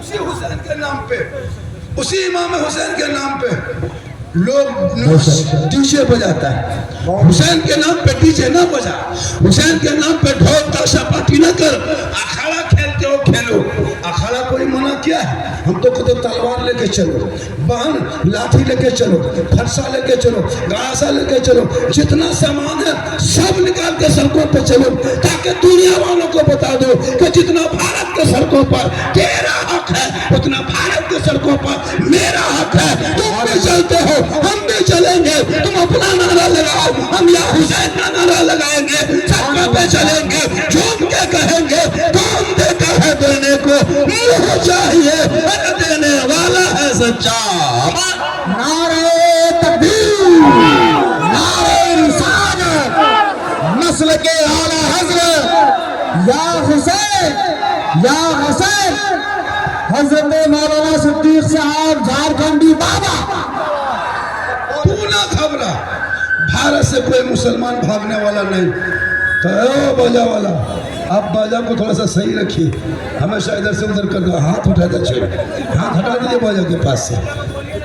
उसी हुसैन के नाम पे, उसी इमाम हुसैन के नाम पे लोग डीजे बजाता है। हुसैन के नाम पे डीजे ना बजा, हुसैन के नाम पे ढोल ताशा पार्टी ना कर। अखाड़ा खेलते हो खेलो, अखाड़ा कोई मना किया है? हम तो कहते तलवार लेके चलो, बहन लाठी लेके चलो, फरसा लेके चलो, गासा लेके चलो, जितना सामान है सब निकाल के सड़कों पे चलो, ताकि दुनिया वालों को बता दो कि जितना भारत के सड़कों पर तेरा हक है उतना भारत के सड़कों पर मेरा हक है। तुम भी चलते हो, हम भी चलेंगे। तुम अपना नारा लगाओ, हम या हुसैन का नारा लगाएंगे, सड़कों पे चलेंगे, झूम के कहेंगे कौन देता है देने को, मुंह चाहिए अरे देने वाला है सच्चा। नारे तकबीर, नारे रिसालत, नस्ल के आला हजरत या हुसैन, या हुसैन। हजरत मौलाना सिद्दीक साहब झारखंडी बाबा। तू ना घबरा, भारत से कोई मुसलमान भागने वाला नहीं। तो बाजा वाला, आप बाजा को थोड़ा सा सही रखिए, हमेशा इधर से उधर कर दो, हाथ उठा दीजिए, हाथ हटा दीजिए बाजा के पास से।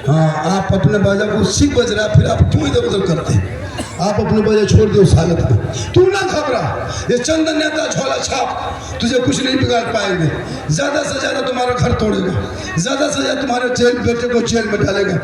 हाँ, आप अपने बाजा को उसी बज रहा, फिर आप क्यों इधर उधर करते हैं? आप अपने बाजा छोड़ दो उस हालत में। तू ना घबरा, ये चंद नेता झोला छाप तुझे कुछ नहीं बिगाड़ पाएंगे। ज्यादा से ज्यादा तुम्हारा घर तोड़ेगा, ज्यादा से ज्यादा तुम्हारे जेल बेटे को जेल में डालेगा।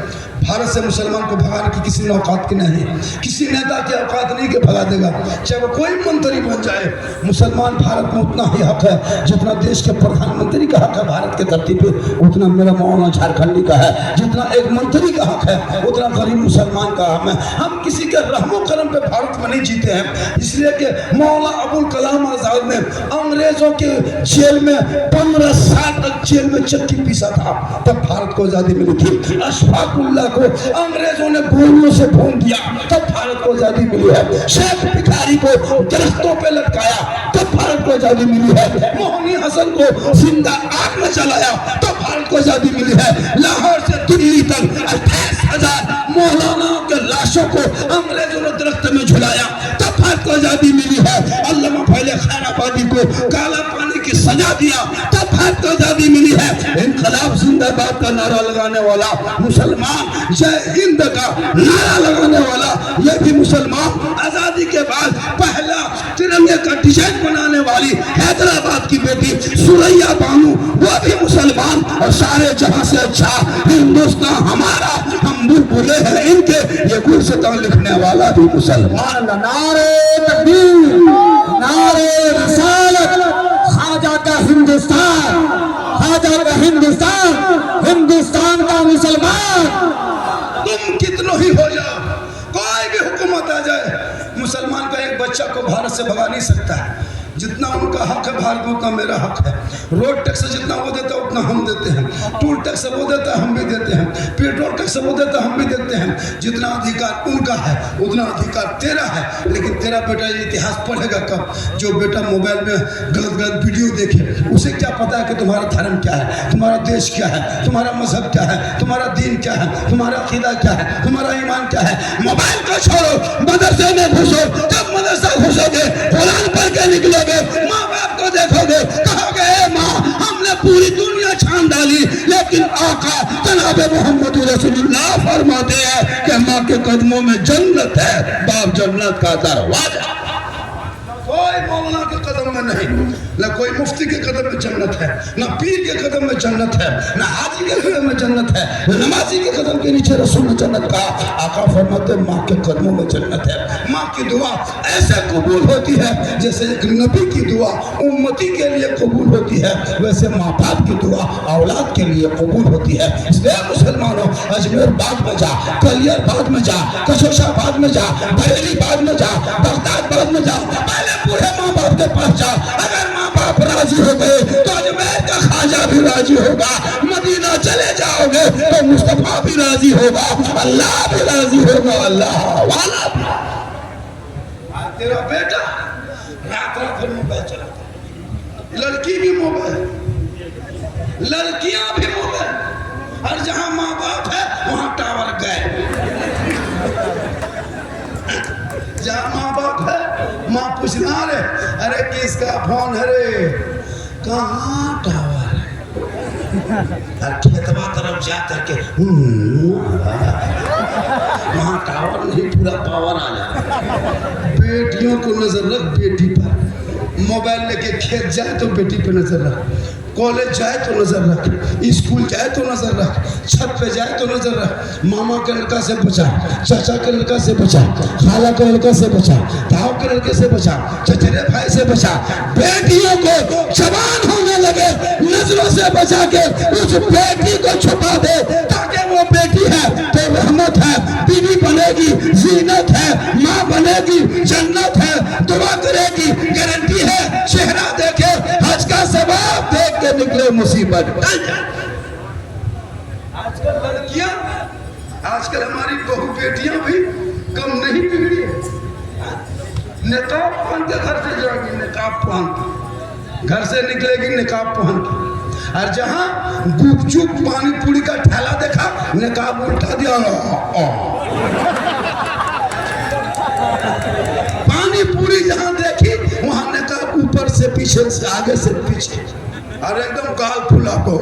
भारत से मुसलमान को भगाने की किसी ने औकात की नहीं, किसी नेता की औकात नहीं के भगा देगा, चाहे वो कोई मंत्री बन जाए। मुसलमान भारत में उतना ही हक है जितना देश के प्रधानमंत्री का हक है भारत के धरती पे, उतना मेरा मौलाना झारखंडी का है। जितना एक मंत्री का हक है उतना गरीब मुसलमान का हक है। हम किसी के रहमो करम पे भारत में नहीं जीते हैं, इसलिए कि मौलाना अबुल कलाम आजाद ने अंग्रेजों के जेल में 15 साल तक जेल में चक्की पीसा था, तब भारत को आजादी मिली थी। अशफाकुल्लाह को अंग्रेजों ने गोलियों से भून दिया, तब भारत को आजादी मिली है। शेख भिखारी को दरख्तों पे लटकाया, तब भारत को आजादी मिली है। मोहनी हसन को जिंदा आग में जलाया, तब भारत को आजादी मिली है। लाहौर से दिल्ली तक 28,000 मौलाना के लाशों को अंग्रेजों ने दरख्त में झुलाया, तब भारत को आजादी मिली है। अल्लामा पहले खैराबादी को काला पानी की सजा दिया, तब भारत को आजादी मिली है। इनकलाब जिंदाबाद का नारा लगाने वाला मुसलमान, जय हिंद का नारा लगाने वाला ये भी मुसलमान, आजादी के बाद पहला तिरंगे का डिजाइन बनाने वाली हैदराबाद की बेटी सुरैया बानू, वो भी मुसलमान। और सारे जहां से अच्छा हिंदुस्तान हमारा, हम बुलबुले हैं इनके, ये गुलसितान लिखने वाला भी मुसलमान। नारे तकबीर, नारे रिसालत, ख्वाजा का हिंदुस्तान, ख्वाजा का हिंदुस्तान, हिंदुस्तान का मुसलमान। तुम कितनों ही हो जाओ, कोई भी हुकूमत आ जाए, मुसलमान का एक बच्चा को भारत से भगा नहीं सकता है। जितना उनका हक है भारत में उतना मेरा हक है। रोड टैक्स जितना वो देता है उतना हम देते हैं, टूल टैक्स वो देता है हम भी देते हैं, पेट्रोल टैक्स वो देता है हम भी देते हैं। जितना अधिकार उनका है उतना अधिकार तेरा है। लेकिन तेरा बेटा ये इतिहास पढ़ेगा कब? जो बेटा मोबाइल में गलत गलत वीडियो देखे, उसे क्या पता है कि तुम्हारा धर्म क्या है, तुम्हारा देश क्या है, तुम्हारा मजहब क्या है, तुम्हारा दीन क्या है, तुम्हारा अकीदा क्या है, तुम्हारा ईमान क्या है। मोबाइल को छोड़ो, मदरसे में घुसो, जब मदरसा घुसोगे कुरान पढ़ के निकलोगे, माँ बाप को देखोगे, कहोगे ए माँ हमने पूरी दुनिया छान डाली, लेकिन आका जनाब मोहम्मद रसूलुल्लाह फरमाते हैं कि माँ के कदमों में जन्नत है, बाप जन्नत का दरवाजा। कोई मौलाना के कदम में नहीं, न कोई मुफ्ती के कदम में जन्नत है, न पीर के कदम में जन्नत है, न हाजी के कदम में जन्नत है, न नमाजी के कदम के नीचे रसूल ने जन्नत का। आका फरमाते माँ के कदमों में जन्नत है। माँ की दुआ ऐसे कबूल होती है जैसे एक नबी की दुआ उम्मती के लिए कबूल होती है, वैसे माँ बाप की दुआ औलाद के लिए कबूल होती है। इसलिए मुसलमानों, अजमेर बाग में जा, कलियर बाग में जा, कशोशाबाद में जा, बरेली बाग में जा, बगदाद बाग में जा, पहले पूरे माँ बाप के पास जा। अगर माँ बाप राजी हो गए तो अजमेर का ख्वाजा भी राजी होगा। मदीना चले जाओगे तो मुस्तफा भी राजी होगा, अल्लाह भी राजी होगा, अल्लाह वाला भी। तेरा बेटा रात रात भर मोबाइल चलाता है, लड़की भी मोबाइल, लड़कियां भी मोबाइल, और जहां माँ बाप है वहां टावर गए। जहाँ माँ बाप है माँ पूछना रे, अरे किसका फोन है रे, कहाँ टावर है, और खेतवा तरफ जा करके वहाँ टावर नहीं, पूरा पावर आ जाए। बेटियों को नजर रख बेटी पर, मोबाइल लेके खेत जाए तो बेटी पे नजर रख, कॉलेज जाए तो नजर रख, स्कूल जाए तो नजर रख, छत पे जाए तो नजर रख। मामा के लड़का से बचा, चाचा के लड़का से बचा, खाला के लड़का से बचा, ताऊ के लड़के से बचा, चचेरे भाई से बचा। बेटियों को जवान होने लगे नजरों से बचा के उस बेटी को छुपा दे, ताकि वो बेटी है तो रहमत है, बीवी बनेगी, जीनत है, माँ बनेगी, जन्नत है, दुआ करेगी, गारंटी है। चेहरा देखे हज का सवाब देख के निकले मुसीबत टल जाए। आजकल लड़कियां, आजकल हमारी बहू बेटियां भी कम नहीं बिगड़ी है। निकाब पहन के घर से जाएगी, निकाब पहन के घर से निकलेगी, निकाब पहन के। और जहां गुपचुप पानी पूरी का ठेला देखा, निकाब उल्टा दिया, पानी पूरी जहां देखी वहां निकाब ऊपर से पीछे से आगे से पीछे, और एकदम गाल फुला को।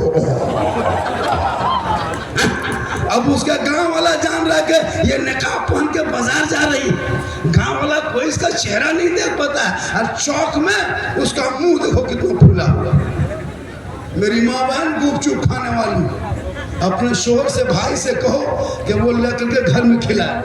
अब उसका गांव वाला जान रहा कि ये निकाब पहन के बाजार जा रही, गांव वाला कोई इसका चेहरा नहीं देख पाता है, और चौक में उसका मुंह देखो कितना फुला हुआ। मेरी माँ बहन गुपचुप खाने वाली, अपने शोहर से भाई से कहो कि वो लेकर के घर में खिलाए।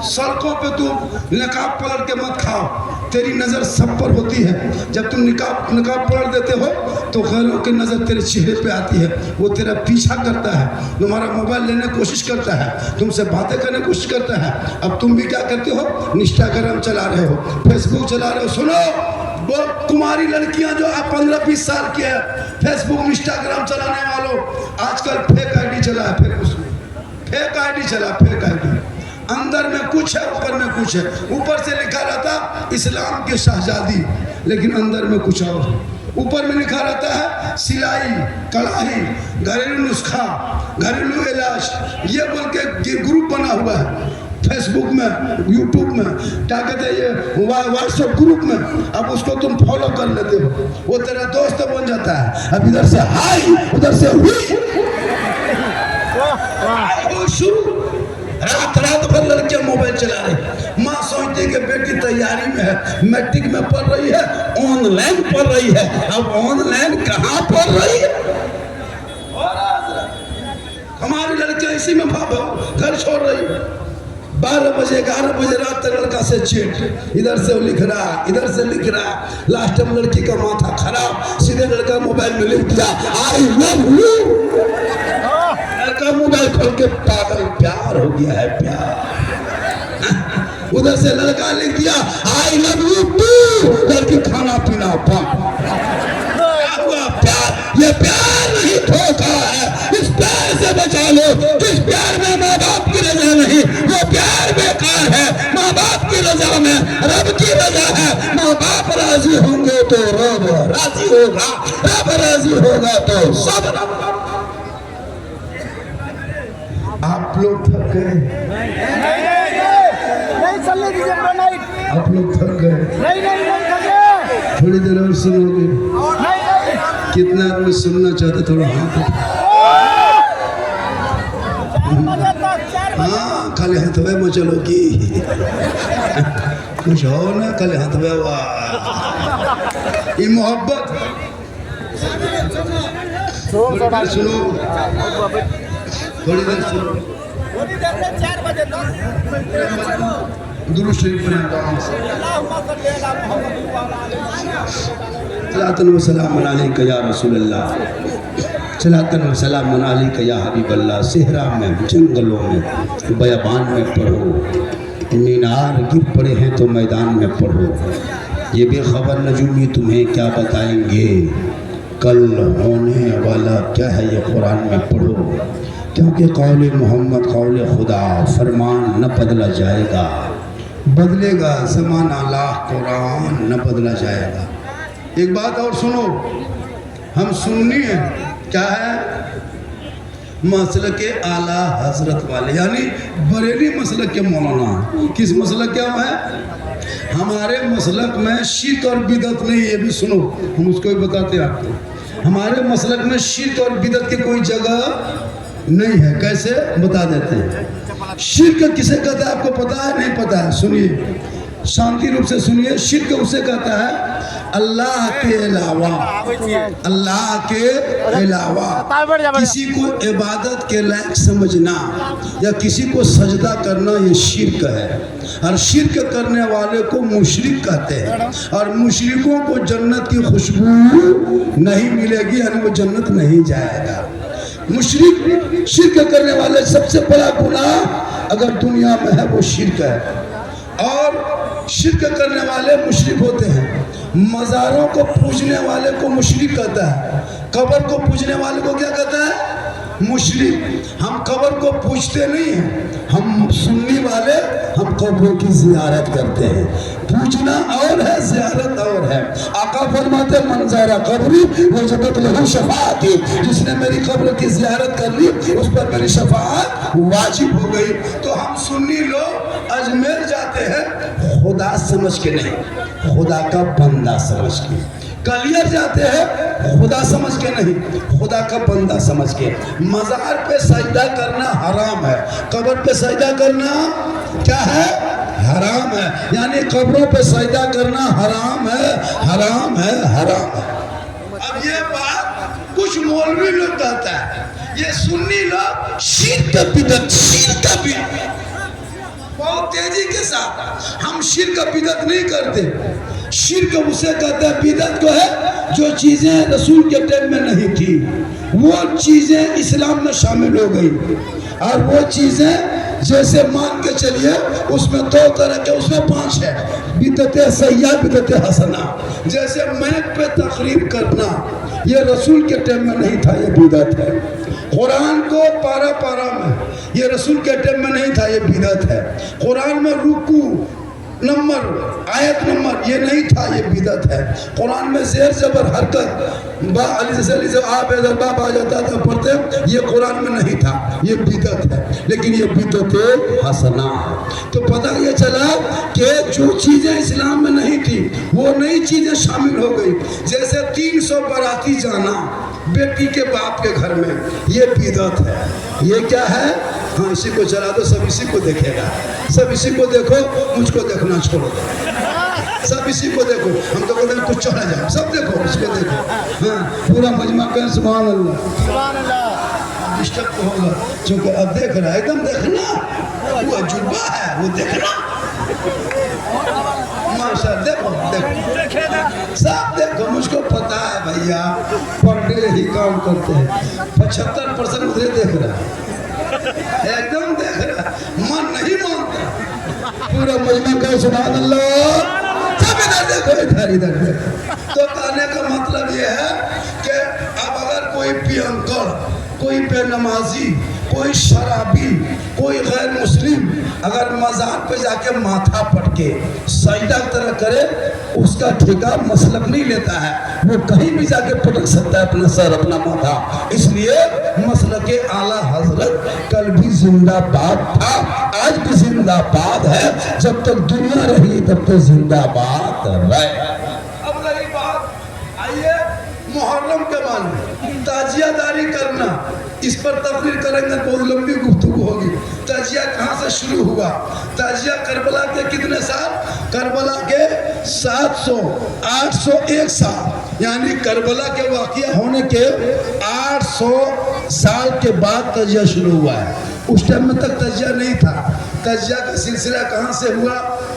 सड़कों पे तू निकाब पलट के मत खाओ, तेरी नज़र सब पर होती है। जब तुम निकाब पलट देते हो तो घरों की नज़र तेरे चेहरे पे आती है, वो तेरा पीछा करता है, तुम्हारा मोबाइल लेने की कोशिश करता है, तुमसे बातें करने की कोशिश करता है। अब तुम भी क्या करते हो, इंस्टाग्राम चला रहे हो, फेसबुक चला रहे हो। सुनो, वो कुमारी लड़कियां जो आप 15-20 साल की है, फेसबुक इंस्टाग्राम चलाने वालों, आजकल फेक आईडी चला है, फेक आईडी चला, फेक आईडी। अंदर में कुछ है, ऊपर में कुछ है। ऊपर से लिखा रहता इस्लाम की शहजादी, लेकिन अंदर में कुछ और। ऊपर में लिखा रहता है सिलाई, कढ़ाई, घरेलू नुस्खा, घरेलू इलाज, ये बोल के ग्रुप बना हुआ है फेसबुक में, यूट्यूब में, क्या कहते हैं ये व्हाट्सएप ग्रुप में। अब उसको तुम फॉलो कर लेते हो, वो तेरा दोस्त बन जाता है। अब इधर से हाय, उधर से हुई, शुरू। रात भर लड़कियां मोबाइल चला रही। माँ सोचती कि बेटी तैयारी में है, मैट्रिक में पढ़ रही है, ऑनलाइन पढ़ रही है। अब ऑनलाइन कहाँ पढ़ रही है? हमारी लड़कियां इसी में घर छोड़ रही है। 12 बजे 11 बजे रात तक लड़का से चैट, इधर से वो लिख रहा, इधर से लिख रहा। लास्ट में लड़की का माथा खराब, सीधे लड़का मोबाइल में लिख दिया आई लव यू। लड़का मोबाइल खोल के पागल, प्यार हो गया है, प्यार। उधर से लड़का लिख दिया आई लव यू टू, लड़की खाना पीना बंद। क्या हुआ? प्यार। ये प्यार नहीं, धोखा है। इस प्यार से बचा लो। इस प्यार में माँ बाप की रजा नहीं, वो प्यार बेकार है। माँ बाप की रजा में रब की रजा है। माँ बाप राजी होंगे तो रब राजी होगा, रब राजी होगा तो सब रब। आप लोग थक गए? नहीं चलने दीजिए, आप लोग थक गए? नहीं थोड़ी देर और सुनोगे? कितना आदमी सुनना चाहते? थोड़ा हाथ। हाँ, खाली हथवे में चलोगी, कुछ हो ना, खाली हथवे। ये मोहब्बत सुनो, थोड़ी देर सुनो। दुरूद शरीफ सलातन व सलाम अलैका या रसूलल्लाह, सलातन व सलाम अलैका या हबीबल्लाह। सेहरा में, जंगलों में, बयाबान में पढ़ो, मीनार गिर पड़े हैं तो मैदान में पढ़ो। ये बेखबर नजूमी तुम्हें क्या बताएंगे, कल होने वाला क्या है ये कुरान में पढ़ो। क्योंकि कौल मोहम्मद कौल खुदा, फरमान न बदला जाएगा, बदलेगा ज़माना लाह, कुरान न बदला जाएगा। एक बात और सुनो, हम सुन्नी हैं, क्या है? मसलक के आला हजरत वाले, यानी बरेली मसलक के मौलाना। किस मसलक क्या है? हमारे मसलक में शिर्क और बिदत नहीं, ये भी सुनो, हम उसको भी बताते हैं आपको। हमारे मसलक में शिर्क और बिदत की कोई जगह नहीं है। कैसे? बता देते हैं। शिर्क किसे कहता है आपको पता है? नहीं पता है? सुनिए, शांति रूप से सुनिए। शिर्क उसे कहता है अल्लाह के अलावा, अल्लाह के अलावा किसी को इबादत के लायक समझना या किसी को सजदा करना, ये शिर्क है। और शिर्क करने वाले को मुशरिक कहते हैं। और मुशरिकों को जन्नत की खुशबू नहीं मिलेगी, यानी वो जन्नत नहीं जाएगा। मुशरिक, शिर्क करने वाले सबसे बड़ा गुनाह अगर दुनिया में है वो शिर्क है। और शिर्क करने वाले मुशरिक होते हैं। मज़ारों को पूजने वाले को मुशरिक कहता है। कब्र को पूजने वाले को क्या कहता है? मुशरिक। हम कब्र को पूजते नहीं हैं, हम सुन्नी वाले हम कब्रों की ज़ियारत करते हैं। पूजना और है, ज़ियारत और है। आका फरमाते मंज़ारा कब्री वो जन्नत लहू शफाअती, जिसने मेरी कब्र की ज़ियारत कर ली उस पर मेरी शफाअत वाजिब हो गई। तो हम सुन्नी लोग अजमेर जाते हैं खुदा समझ के नहीं, खुदा का बंदा समझ के। कलियर जाते हैं खुदा समझ के नहीं, खुदा का बंदा समझ के। मज़ार पे सजदा करना हराम है, कब्र पे सजदा करना क्या है? हराम है। यानी कब्रों पे सजदा करना हराम है, हराम है, हराम है। अब ये बात कुछ मौलवी लोग कहता है, ये सुन्नी लोग शिर्क बिदअत, शिर्क बिदअत बहुत तेजी के साथ। हम शिर्क बिदअत नहीं करते। शिर्क उसे कहते हैं, बिदअत को है जो चीज़ें रसूल के टाइम में नहीं थी वो चीज़ें इस्लाम में शामिल हो गई। और वो चीज़ें जैसे मान के चलिए उसमें दो तरह के, उसमें 5 है। बिदअत सय्या, बिदअत हसना। जैसे मैक पे तकरीर करना, ये रसूल के टाइम में नहीं था, ये बिदअत है। कुरान को पारा पारा में, ये रसूल के टाइम में नहीं था, ये बिदअत है। कुरान में रुकू नंबर, आयत नंबर, ये नहीं था, ये बिदअत है। कुरान में ज़ेर ज़बर हरकत बा अली से आप बाब आ जाता था पढ़ते, ये कुरान में नहीं था, ये बिदअत है। लेकिन ये बिदअत हसना है। तो पता ये चला कि जो चीज़ें इस्लाम में नहीं थी वो नई चीज़ें शामिल हो गई। जैसे 300 बाराती जाना बेटी के बाप के घर में, ये बिदअत है। ये क्या है? हाँ, इसी को चला दो, सब इसी को देखेगा, सब इसी को देखो, मुझको देखना छोड़ दो, सब इसी को देखो। हम तो कहते हैं कुछ चढ़ा जाए, सब देखो, इसको देखो। हाँ, पूरा मजमा करें सुभान अल्लाह, सुभान अल्लाह। डिस्टर्ब तो होगा क्योंकि अब देख रहा है, एकदम देखना, वो अजूबा है, वो देखना। माशा देखो, देखो, सब देखो, मुझको पता है भैया, पर डे ही काम करते हैं। 75% उधर देख रहा है, एकदम देख रहा, मन नहीं मानता। पूरा मजमा का सुभान अल्लाह, सब इधर देखो, इधर इधर देखो। तो कहने का मतलब ये है कि अब अगर कोई पियंकर, कोई बेनमाजी, कोई शराबी, कोई गैर मुस्लिम अगर मज़ार पे जाके माथा पटके सजदा तरह करे, उसका ठेका मसलक नहीं लेता है। वो कहीं भी जाके पटक सकता है अपना सर, अपना माथा। इसलिए मसलक आला हजरत कल भी जिंदाबाद था, आज भी जिंदाबाद है। जब तक दुनिया रही तब तक जिंदाबाद रहे। अब रही बात, आइए मुहर्रम के बाद ताजियादारी करना, इस पर तकरीर करेंगे, बहुत लंबी गुफ्तगू होगी। ताजिया कहाँ से शुरू हुआ? ताजिया करबला के कितने साल? करबला के 700, 801 साल, यानी करबला के वाक़या होने के 800 साल के बाद ताजिया शुरू हुआ है। उस टाइम में तक ताजिया नहीं था। ताजिया का सिलसिला कहाँ से हुआ,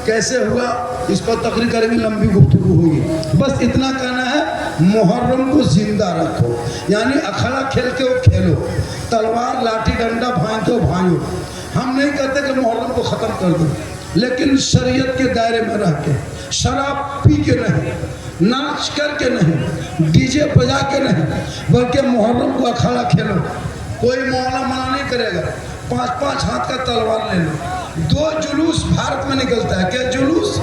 कैसे हुआ, इस पर तकरीर करेंगे, लंबी गुफ्तगू होगी। बस इतना कहना है, मुहर्रम को जिंदा रखो, यानी अखाड़ा खेल के वो खेलो, तलवार लाठी डंडा भांजो भांजो। हम नहीं कहते कि मुहर्रम को ख़त्म कर दो, लेकिन शरीयत के दायरे में रह के, शराब पी के नहीं, नाच करके नहीं, डीजे बजा के नहीं, बल्कि मुहर्रम को अखाड़ा खेलो। कोई मौला मना नहीं करेगा, 5-5 हाथ का तलवार ले लो। 2 जुलूस भारत में निकलता है, क्या जुलूस?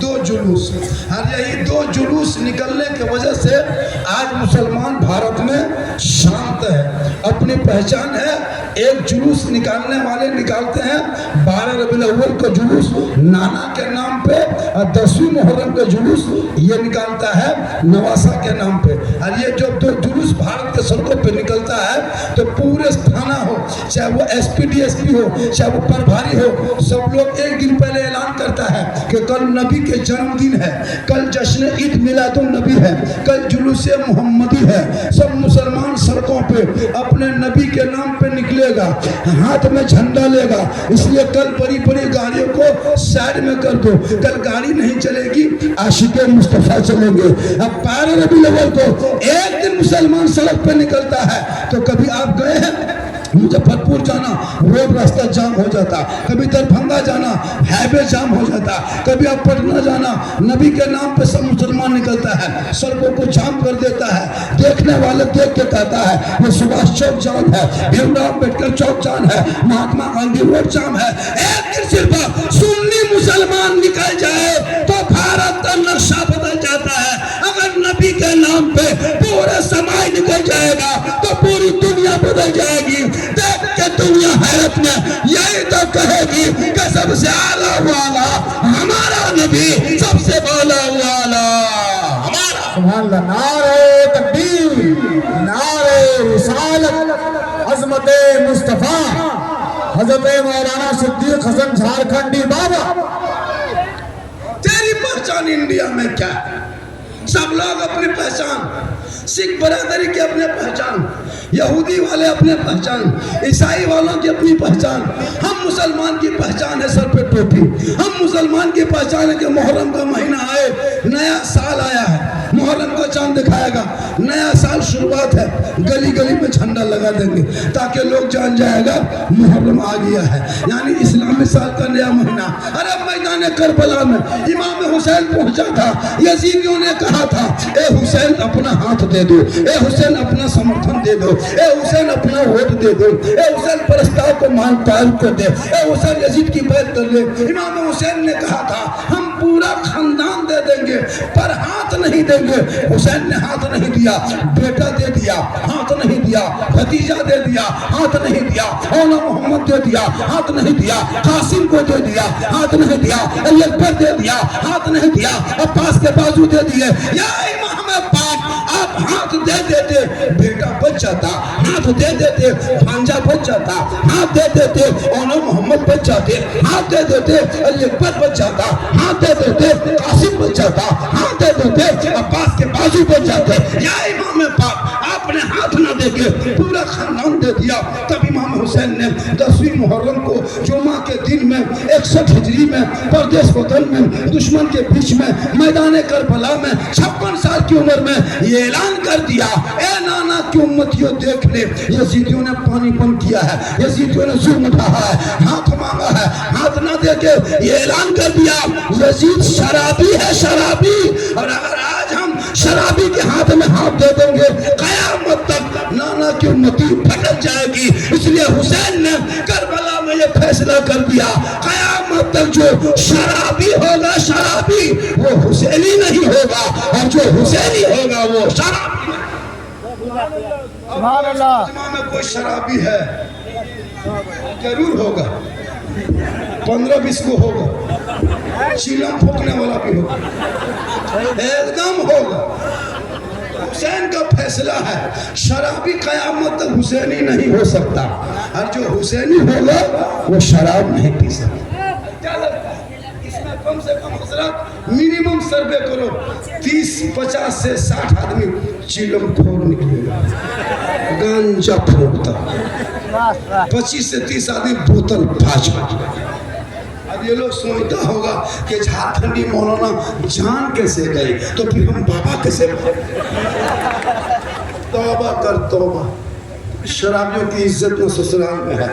2 जुलूस। और यही 2 जुलूस निकलने की वजह से आज मुसलमान भारत में शांत है, अपनी पहचान है। एक जुलूस निकालने वाले निकालते हैं 12 रबीउल अव्वल का जुलूस नाना के नाम पे, और 10वीं मुहर्रम का जुलूस ये निकालता है नवासा के नाम पे। और ये जो दो जुलूस भारत के सड़कों पे निकलता है तो पूरे थाना हो, चाहे वो एसपी डीएसपी हो, चाहे वो प्रभारी हो, सब लोग एक दिन पहले ऐलान करता है कि कल नबी के जन्मदिन है, कल जश्न ईद मिलादुन नबी है, कल जुलूस मोहम्मदी है। सब मुसलमान सड़कों पे अपने नबी के नाम पे निकलेगा, हाथ में झंडा लेगा। इसलिए कल बड़ी बड़ी गाड़ियों को साइड में कर दो, कल गाड़ी नहीं चलेगी, आशिक मुस्तफा चलेंगे। अब 12 रबीउल अव्वल को एक दिन मुसलमान सड़क पे निकलता है। तो कभी आप गए हैं मुजफ्फरपुर जाना, रोड रास्ता जाम हो जाता, कभी दरभंगा जाना हाईवे जाम हो जाता, कभी आप पटना जाना, नबी के नाम पे सब मुसलमान निकलता है, सड़कों को जाम कर देता है। देखने वाले देख के कहता है ये सुभाष चौक जाम है, भीमराव अम्बेडकर चौक जाम है, महात्मा गांधी रोड जाम है। एक दिन सिर्फ सुन्नी मुसलमान निकल जाए तो भारत का नक्शा बदल जाता है। अगर नबी के नाम पे पूरा समाज निकल जाएगा तो पूरी दुनिया बदल जाएगी। देख के दुनिया हैरत में यही तो कहेगी कि सबसे आला वाला हमारा नबी, सबसे बाला वाला हमारा। सुभान अल्लाह। नारे तकबीर, नारे रिसालत, अज़मत मुस्तफा, हज़रत मौलाना सिद्दीक हसन झारखंडी बाबा। तेरी पहचान इंडिया में क्या है? सब लोग अपनी पहचान, सिख बरादरी की अपने पहचान, यहूदी वाले अपने पहचान, ईसाई वालों की अपनी पहचान। हम मुसलमान की पहचान है सर पे टोपी। हम मुसलमान की पहचान है कि मुहर्रम का महीना आए, नया साल आया है, मुहर्रम का चांद दिखाएगा, नया साल शुरुआत है, गली गली में झंडा लगा देंगे ताकि लोग जान जाएगा मुहर्रम आ गया है, यानी इस्लामी साल का नया महीना। अरे मैदान करबला में इमाम हुसैन पहुंचा था, यजीदियों ने कहा था ए हुसैन अपना हाथ दे दो, ए हुसैन अपना समर्थन दे दो, ए हुसैन अपना वोट दे दो, ए हुसैन प्रस्ताव को मान पाल कर दे, ए हुसैन यजीद की बैत कर ले। इमाम हुसैन ने कहा था हम पूरा खानदान दे देंगे पर हाथ नहीं देंगे। हुसैन ने हाथ नहीं दिया, बेटा दे दिया, हाथ नहीं दिया, भतीजा दे दिया, हाथ नहीं दिया, मौला मोहम्मद दे दिया, हाथ नहीं दिया, कासिम को दे दिया, हाथ नहीं दिया, अकबर दे दिया, हाथ नहीं दिया, अब्बास के बाजू दे दिए। या इमाम पाक आप हाथ दे देते बेटा बच जाता, हाथ दे देते भांजा बच जाता, हाथ दे देते मौला मोहम्मद बच जाते, हाथ दे देते अकबर बच जाता, हाथ दे देते कासिम बच जाता, हाथ दे देते अब्बास के बाजू बच जाते। या इमाम पाक आपने हाथ ना देके पूरा खानदान दे दिया। तब इमाम हुसैन ने 10वीं मुहर्रम को जुम्मा के दिन में 61 हिजरी में परदेश वतन में दुश्मन के बीच में मैदान करबला में 56 साल की उम्र में ये ऐलान कर दिया, ए नाना की उम्मतियों देख ले, यजीदियों ने पानी बंद किया है, यजीदियों ने जुर्म उठाया है, हाथ मांगा है, हाथ ना देके ये ऐलान कर दिया यजीद शराबी है, शराबी। और अगर आज हम शराबी के हाथ में हाथ दे देंगे कयामत तक नाना की उम्मती भटक जाएगी। इसलिए हुसैन ने करबला में ये फैसला कर दिया कयामत तक जो शराबी होगा शराबी वो हुसैनी नहीं होगा, और जो हुसैनी होगा वो शराबी। सुभान अल्लाह। में कोई शराबी है जरूर होगा, 15-20 को होगा, चीलम फूकने वाला भी होगा, एकदम होगा। हुसैन का फैसला है शराबी कयामत तक हुसैनी नहीं हो सकता, और जो हुसैनी होगा वो शराब नहीं पी सकता। क्या लगता है इसमें कम से कम हजरत मिनिमम सर्वे करो 30-50 से 60 आदमी चिलम खोर निकलेगा, गांजा फूकता, 25 से 30 आदमी बोतल भाजपा। अब ये लोग सोचता होगा कि झारखंडी मौलाना जान कैसे गए तो फिर हम बाबा कैसे। तौबा कर तौबा। शराबियों की इज्जत में ससुराल में है,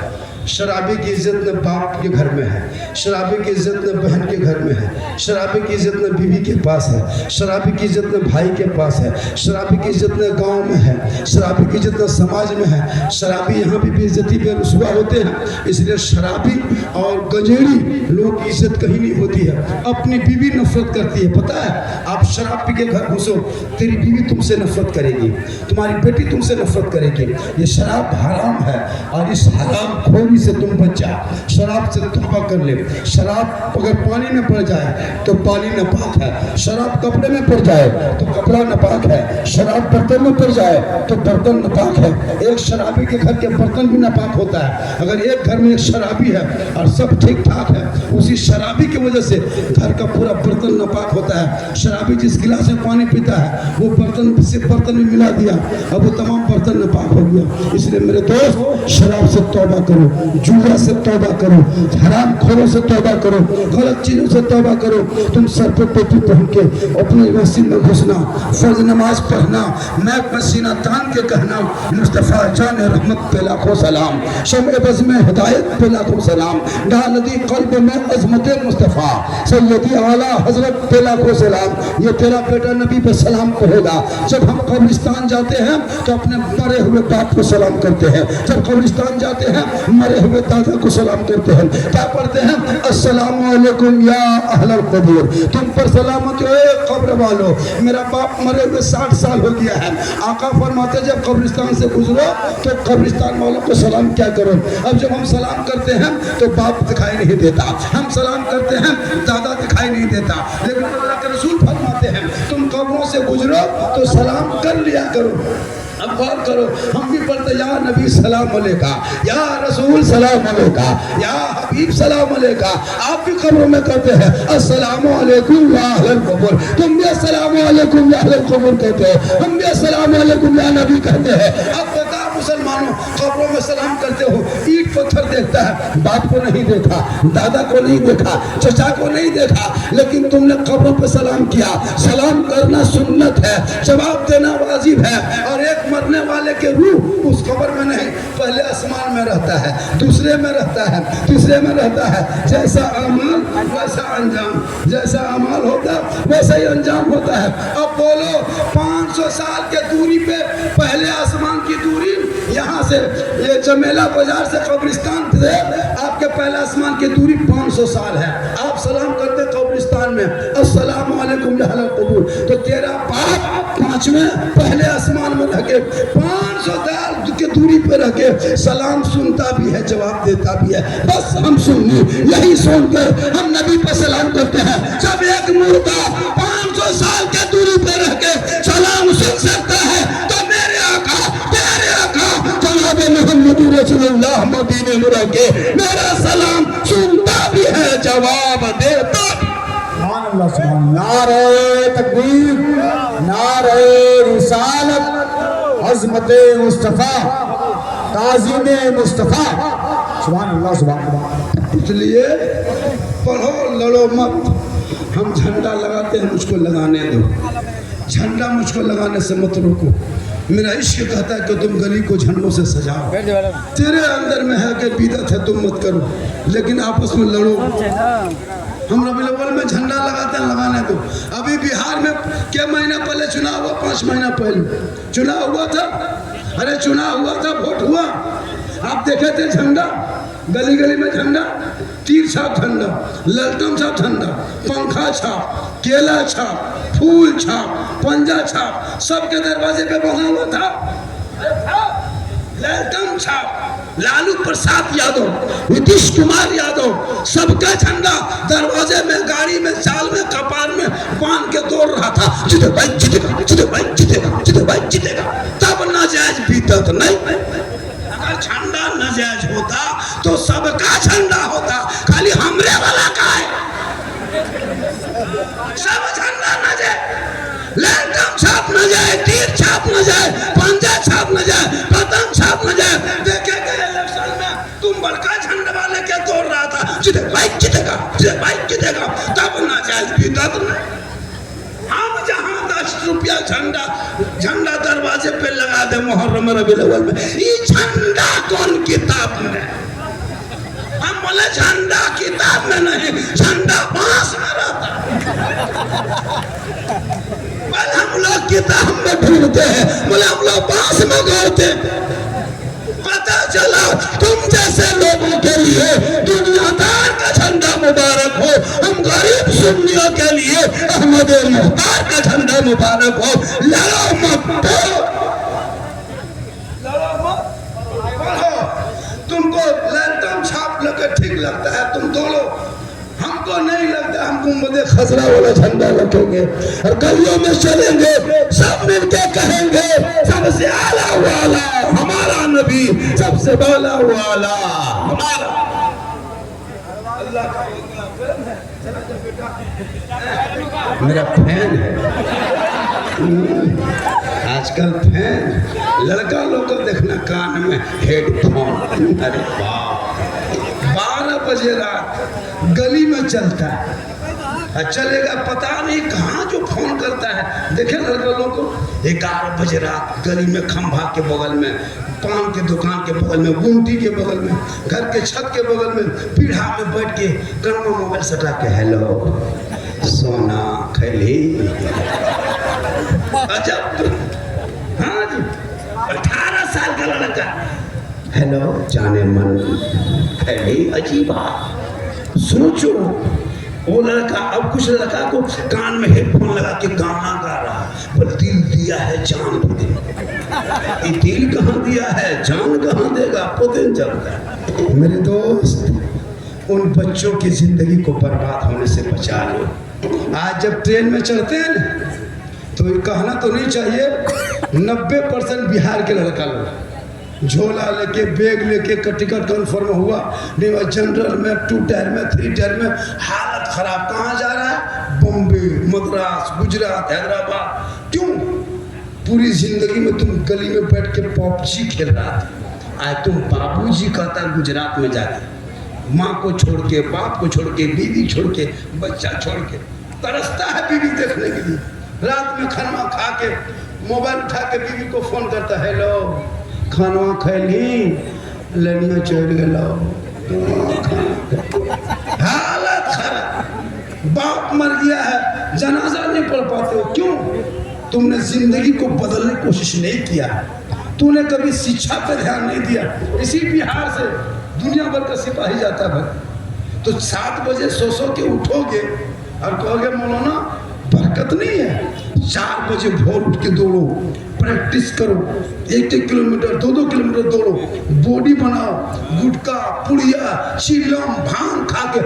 शराबी की इज्जत न बाप के घर में है, शराबी की इज्जत न बहन के घर में है, शराबी की इज्जत न बीवी के पास है, शराबी की इज्जत न भाई के पास है, शराबी की इज्जत न गांव में है, शराबी की इज्जत न समाज में है। शराबी यहाँ भी बेइज्जती बेरुसवा होते हैं। इसलिए शराबी और गंजेड़ी लोग की इज्जत कहीं नहीं होती है। अपनी बीवी नफरत करती है, पता है? आप शराब पी के घर घुसो, तेरी बीवी तुमसे नफरत करेगी, तुम्हारी बेटी तुमसे नफरत करेगी। ये शराब हराम है और इस हराम खोरी से तुम बच जा, शराब से तौबा कर ले। शराब अगर पानी में पड़ जाए तो पानी नापाक है, शराब कपड़े में पड़ जाए तो कपड़ा नापाक है, शराब बर्तन में पड़ जाए तो बर्तन नापाक है। एक शराबी के घर के बर्तन भी नापाक होता है। अगर एक घर में एक शराबी है और सब ठीक ठाक है, उसी शराबी की वजह से घर का पूरा बर्तन नापाक होता है। शराबी जिस गिलास में पानी पीता है वो बर्तन से बर्तन में मिला दिया, अब वो तमाम बर्तन नापाक हो गया। इसलिए मेरे दोस्त, शराब से तौबा करो, जुआ से तौबा करो, हराम खोरों से तौबा करो, गलत चीजों से तौबा करो। तुम सर पे टोपी पहन के अपनी मस्जिद में घुसना, फर्ज नमाज पढ़ना, मैं पसीना तान के कहना मुस्तफ़ा जान रहमत पे लाखों सलाम, शम्ए बज़ में हिदायत पे लाखों सलाम, डालदी क़ल्ब में अज़मत मुस्तफ़ा सैयदी आला हज़रत पे लाखों सलाम। ये तेरा बेटा नबी पे सलाम कहेगा। जब हम कब्रिस्तान जाते हैं तो अपने मरे हुए बाप को सलाम करते हैं, जब कब्रिस्तान जाते हैं मरे हुए दादा को सलाम करते हैं। क्या पढ़ते हैं? अस्सलामु अलैकुम या अहलल कब्र, तुम पर सलामत हो कब्र वालों। मेरा बाप मरे हुए 60 साल हो गया है। आका फरमाते जब कब्रिस्तान से गुजरो तो कब्रिस्तान वालों को सलाम क्या करो। अब जब हम सलाम करते हैं तो बाप दिखाई नहीं देता, हम सलाम करते हैं दादा दिखाई नहीं देता, लेकिन अल्लाह के रसूल फरमाते हैं तुम कब्रों से गुजरो तो सलाम कर लिया करो। अब गौर करो, हम भी पढ़ते या नबी सलाम अलैका, या रसूल सलाम अलैका, या हबीब सलाम अलैका। आप भी कब्रों में कहते हैं अस्सलामु अलैकुम या अहलल कब्र, तुम भी अस्सलामु अलैकुम या अहलल कब्र कहते हो, हम भी अस्सलामु अलैकुम या नबी कहते हैं। अब बताओ मुसलमानों, कब्रों में सलाम करते हो, ईंट पत्थर देखता है, बाप को नहीं देखा, दादा को नहीं देखा, चचा को नहीं देखा, लेकिन तुमने कब्रों पर सलाम किया। सलाम करना सुन्नत है, जवाब देना वाजिब है। और एक मरने वाले के रूह उस कब्र में नहीं, पहले आसमान में रहता है, दूसरे में रहता है, तीसरे में रहता है। जैसा अमाल वैसा अंजाम, जैसा अमाल होता वैसा ही अंजाम होता है। अब बोलो 500 साल के दूरी पे पहले आसमान की दूरी, यहाँ से ये जमेला बाजार से कब्रिस्तान से आपके पहले आसमान की दूरी 500 साल है। आप सलाम करते कब्रिस्तान में अस्सलामु अलैकुम या अहलल कब्र, तो तेरा बाप 5वें पहले आसमान में रह के 500 साल की दूरी पे रह के सलाम सुनता भी है, जवाब देता भी है। बस हम सुनिए, यही सुनकर हम नबी पे सलाम करते हैं। जब एक मुर्दा 500 साल के दूरी पे रह के सलाम सुन सकता है तो मेरे आका तेरे आका जनाब मोहम्मद रसूलुल्लाह मदीने में रह के मेरा सलाम सुनता भी है, जवाब देता। सुभान अल्लाह, सुभान नारे तकबीर, नारे रिसालत, अज़मते मुस्तफ़ा, ताज़ीमे मुस्तफ़ा। सुभान अल्लाह, सुभान अल्लाह। इसलिए पढ़ो, लड़ो मत। हम झंडा लगाते हैं, मुझको लगाने दो, झंडा मुझको लगाने से मत रोको। मेरा इश्क कहता है कि तुम गली को झंडों से सजाओ, तेरे अंदर में है कि बिदअत है तुम मत करो, लेकिन आपस में लड़ो। हम रबीउल अव्वल में झंडा लगाते हैं, लगाने दो। अभी बिहार में क्या महीना पहले चुनाव हुआ, 5 महीना पहले चुनाव हुआ था। अरे चुनाव हुआ था, वोट हुआ, आप देखे थे झंडा, गली गली में झंडा, तीर छाप झंडा, ललटम छाप झंडा, पंखा छाप, केला छाप, फूल छाप, पंजा छाप, सबके दरवाजे पे बना हुआ था। ललटम छाप, लालू प्रसाद यादव, नीतीश कुमार यादव, सबका झंडा दरवाजे में, गाड़ी में, चाल में, कपार में बांध के दौड़ रहा था। जिते भाई जीतेगा, जिते भाई जीतेगा, जिते भाई जीतेगा। तब नाजायज बिदअत नहीं। अगर झंडा नाजायज होता तो सबका झंडा होता, खाली हमरे वाला का है। सब झंडा नाजायज, ललटम छाप न जाए, तीर छाप न जाए, पंजा छाप न जाए, पतंग छाप न जाए। देखे गए इलेक्शन में तुम बड़का झंडा वाले के दौड़ रहा था, जिते भाई जीतेगा, जिते भाई जीतेगा। तब नाजायज बिदअत नहीं। हम जहाँ 10 रुपया झंडा दरवाजे पे लगा दे मुहर्रम रबीउल अव्वल में, ये झंडा कौन किताब में? हम बोले झंडा किताब में नहीं, झंडा बांस में रहता। हम लोग किताब में ढूंढते हैं, बोले हम लोग बांस में गौरते। पता चला तुम जैसे लोगों के लिए दुनियादार का झंडा मुबारक हो, हम गरीब सुन्नियों के लिए अहमद मुख्तार का झंडा मुबारक हो। लड़ो मत, लड़ो मत, तुमको लैपटॉप छाप लगे ठीक लगता है, तुम दौड़ो, हमको नहीं लगता। हम गुंबद खजरा वाला झंडा रखेंगे और गलियों में चलेंगे, सब मिलके कहेंगे सबसे आला वाला हमारा नबी, सबसे बाला वाला हमारा। मेरा फैन है आजकल, फैन लड़का लोग को देखना कान में हेडफोन। अरे बाप, 12 बजे रात गली में चलता है, चलेगा पता नहीं कहाँ जो फोन करता है। देखे लड़का लोग को 11 बजे रात गली में, खंभा के बगल में, पान के दुकान के बगल में, गुमटी के बगल में, घर के छत के बगल में, पीढ़ा में बैठ के कन में मोबाइल सटा के हेलो सोना खैली। अजब, हाँ जी, 18 साल का लड़का हेलो जाने मन खैली। अजीब बात, सोचो वो लड़का, अब कुछ लड़का को कान में हेडफोन लगा के गाना गा रहा, पर दिल दिया है जान दे। ये दिल कहाँ दिया है, जान कहाँ देगा, पता नहीं चलता। मेरे दोस्त, उन बच्चों की जिंदगी को बर्बाद होने से बचा लो। आज जब ट्रेन में चढ़ते हैं ना, तो ये कहना तो नहीं चाहिए 90% बिहार के लड़का लोग झोला लेके, बैग लेके, टिकट कन्फर्म हुआ नहीं, जनरल में, 2 टायर में, 3 टायर में, हालत खराब। कहाँ जा रहा है? बॉम्बे, मद्रास, गुजरात, हैदराबाद। क्यों? पूरी जिंदगी में तुम गली में बैठ के पबजी खेल रहा था, आज तुम बाबूजी कहता गुजरात में जाके, माँ को छोड़ के, बाप को छोड़ के, बीवी छोड़ के, बच्चा छोड़ के, तरसता है बीवी देखने के लिए। रात में खाना खा के मोबाइल उठा के बीवी को फोन करता है, हेलो खाना खैली, लड़िया चढ़ गया, हालत खराब। बाप मर गया है, जनाजा नहीं पढ़ पाते हो। क्यों? तुमने जिंदगी को बदलने की कोशिश नहीं किया, तूने कभी शिक्षा पे ध्यान नहीं दिया। इसी बिहार से दुनिया भर का सिपाही जाता है। तो 7 बजे सो के उठोगे और कहोगे मौलाना बरकत नहीं है। 4 बजे भोर उठ के दौड़ो, प्रैक्टिस करो, 1-1 किलोमीटर, 2-2 किलोमीटर दौड़ो, बॉडी बनाओ, गुटखा, पुड़िया, चिलम, भांग खा के।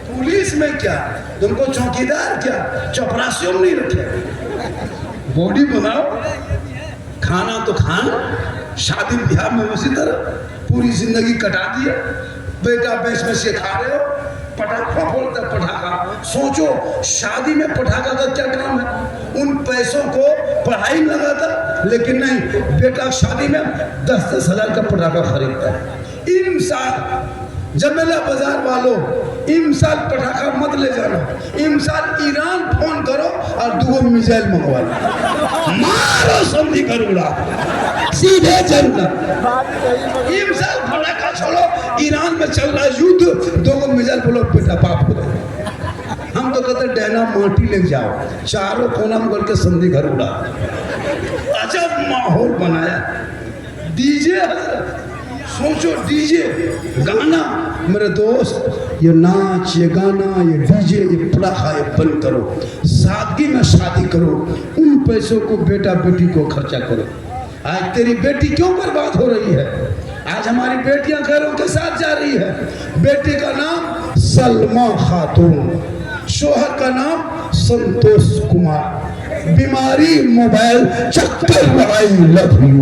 पुलिस में क्या, तुमको चौकीदार क्या, चपरासियों में नहीं रखे। बॉडी बनाओ, खाना तो खाना, शादी ब्याह में उसी तरह पूरी जिंदगी कटा दिया। बेटा बेच में से खा रहे हो, पटाखा फोड़ता पटाखा। सोचो शादी में पटाखा का क्या काम है? उन पैसों को पढ़ाई में लगाता, लेकिन नहीं, बेटा शादी में 10-10 हजार का पटाखा खरीदता है। इमसाल जमेला बाजार वालों, इमसाल पटाखा मत ले जाना, इमसाल ईरान फोन करो और 2 मिसाइल मंगवा लो, मारो समझी करूंगा सीधे जन्नत। इमसाल पटाखा छोड़ो, ईरान में चल रहा युद्ध, 2 मिसाइल बोलो बेटा बाप को। हम तो कहते डैना माटी ले जाओ, चारों कोना में बोल के संधि घर उड़ा। अजब माहौल बनाया। डीजे, सोचो डीजे गाना। मेरे दोस्त, ये नाच, ये गाना, ये डीजे, ये पटाखा, ये बंद करो, सादगी में शादी करो, उन पैसों को बेटा बेटी को खर्चा करो। आज तेरी बेटी क्यों बर्बाद हो रही है? आज हमारी बेटियां घरों के साथ जा रही है। बेटी का नाम सलमा खातून, शोहर का नाम संतोष कुमार, बीमारी मोबाइल, चक्कर लगाई लव यू।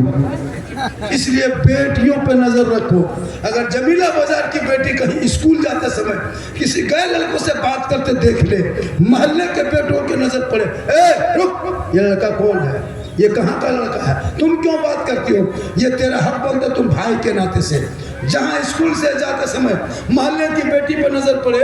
इसलिए बेटियों पे नजर रखो। अगर जमीला बाजार की बेटी कहीं स्कूल जाते समय किसी गए लड़कों से बात करते देख ले, मोहल्ले के बेटों की नजर पड़े, ए रुक, ये लड़का कौन है, ये कहाँ का लड़का है, तुम क्यों बात करती हो? ये तेरा हक बनता तुम भाई के नाते से। जहाँ स्कूल से जाते समय मोहल्ले की बेटी पर नजर पड़े,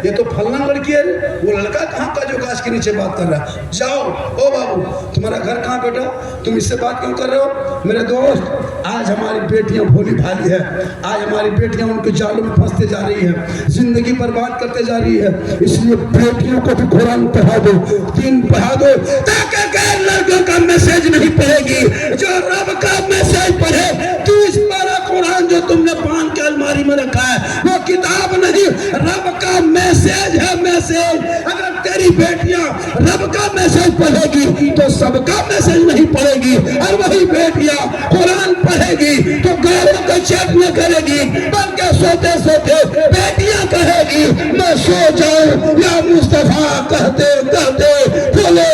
ये तो फलना लड़की है, वो लड़का कहाँ का जो गाछ के नीचे बात कर रहा है। जाओ, ओ बाबू तुम्हारा घर कहाँ बेटा, तुम इससे बात क्यों कर रहे हो? मेरे दोस्त, आज हमारी बेटियां भोली भाली है, आज हमारी बेटियां उनके जालों में फंसते जा रही है, जिंदगी बर्बाद करते जा रही है। इसलिए बेटियों को भी कुरान पढ़ा दो, दीन पढ़ा दो, ताकि गैर लड़कों का मैसेज नहीं पढ़ेगी, जो रब का मैसेज पढ़े। तू इस पारा कुरान जो तुमने पान के अलमारी में रखा है वो किताब नहीं, रब का मैसेज है, मैसेज। अगर तेरी बेटियां रब का मैसेज मैसेज पढ़ेगी तो सबका मैसेज नहीं पढ़ेगी, और वही बेटियां कुरान पढ़ेगी तो गैरों का चेक न करेगी, बल्कि सोते सोते बेटियां कहेगी मैं सो जाऊं या मुस्तफा कहते कहते बोले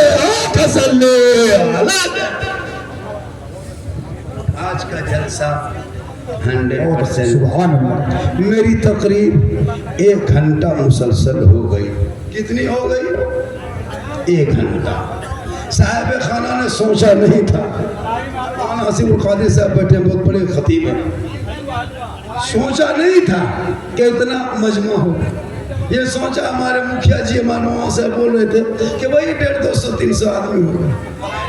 आज का जलसा 100% सुभान अल्लाह। मेरी तकरीब 1 घंटा मुसलसल हो गई। कितनी हो गई? 1 घंटा। साहिब खाना ने सोचा नहीं था, नासिरुल कादिर साहब बैठे बहुत बड़े खतीब हैं, सोचा नहीं था कि इतना मजमा हो। ये सोचा हमारे मुखिया जी मानवा से बोल रहे थे कि भाई 150-200-300 आदमी होगा,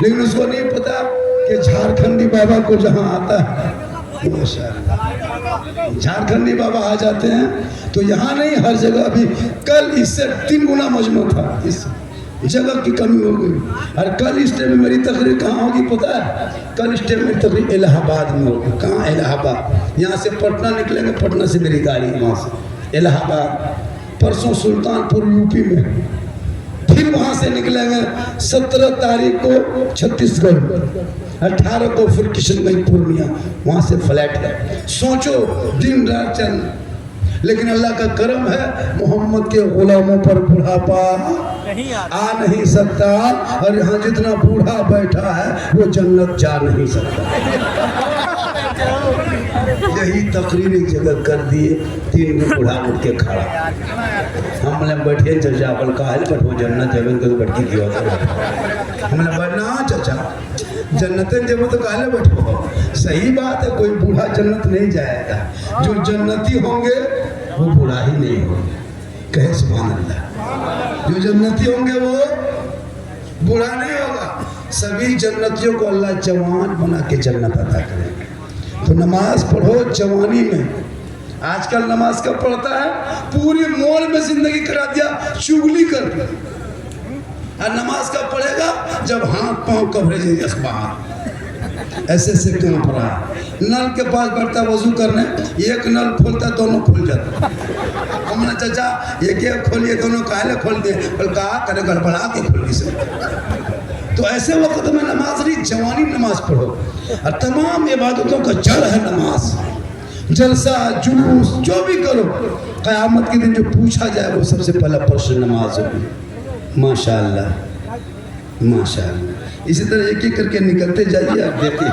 लेकिन उसको नहीं पता कि झारखंडी बाबा को जहाँ आता है, झारखंडी बाबा आ जाते हैं तो यहाँ नहीं हर जगह। अभी कल इससे 3 गुना मजमा था, इस जगह की कमी हो गई। और कल इस टाइम में मेरी तकरीर कहाँ होगी पता है? कल इस टाइम मेरी तकरीर इलाहाबाद में होगी। कहाँ? इलाहाबाद। यहाँ से पटना निकलेंगे, पटना से मेरी गाड़ी, वहाँ से इलाहाबाद। परसों सुल्तानपुर यूपी में, फिर वहाँ से निकलेंगे 17 तारीख को छत्तीसगढ़, 18 को फिर किशनगंज पूर्णिया, वहाँ से फ्लैट है। सोचो दिन रात चल, लेकिन अल्लाह का करम है मोहम्मद के गुलामों पर बुढ़ापा आ नहीं सकता, और यहाँ जितना बूढ़ा बैठा है वो जन्नत जा नहीं सकता। यही तकरीर एक जगह कर दिए, 3 बूढ़ा उठ के खड़ा, हमने बैठे चचा अपन कहा बैठो जन्नत जब तो बैठी की होता, हमने बैठना चाचा जन्नत जब तो काले बैठो। सही बात है, कोई बूढ़ा जन्नत नहीं जाएगा, जो जन्नती होंगे वो बूढ़ा ही नहीं होंगे। कहे सुभान अल्लाह। जो जन्नती होंगे वो बूढ़ा नहीं होगा। सभी जन्नतियों को अल्लाह जवान बना के जन्नत अता करेगा। तो नमाज पढ़ो जवानी में। आजकल नमाज कब पढ़ता है? पूरी मॉल में जिंदगी करा दिया चुगली कर। और नमाज कब पढ़ेगा? जब हाथ पांव कवरेज बाहर ऐसे ऐसे कांप रहा है। नल के पास बैठता वजू करने, एक नल खोलता दोनों खुल जाता। हमने चाचा एक खोलिए दोनों काले खोल दिए, और कहा करे गड़बड़ा के खोली से। तो ऐसे वक्त में नमाज नहीं, जवानी नमाज पढ़ो। और तमाम इबादतों का जड़ है नमाज। जलसा जुलूस जो भी करो, क़यामत के दिन जो पूछा जाए वो सबसे पहला प्रश्न नमाज होगी। माशाअल्लाह माशाअल्लाह। इसी तरह एक एक करके निकलते जाइए, आप देखिए।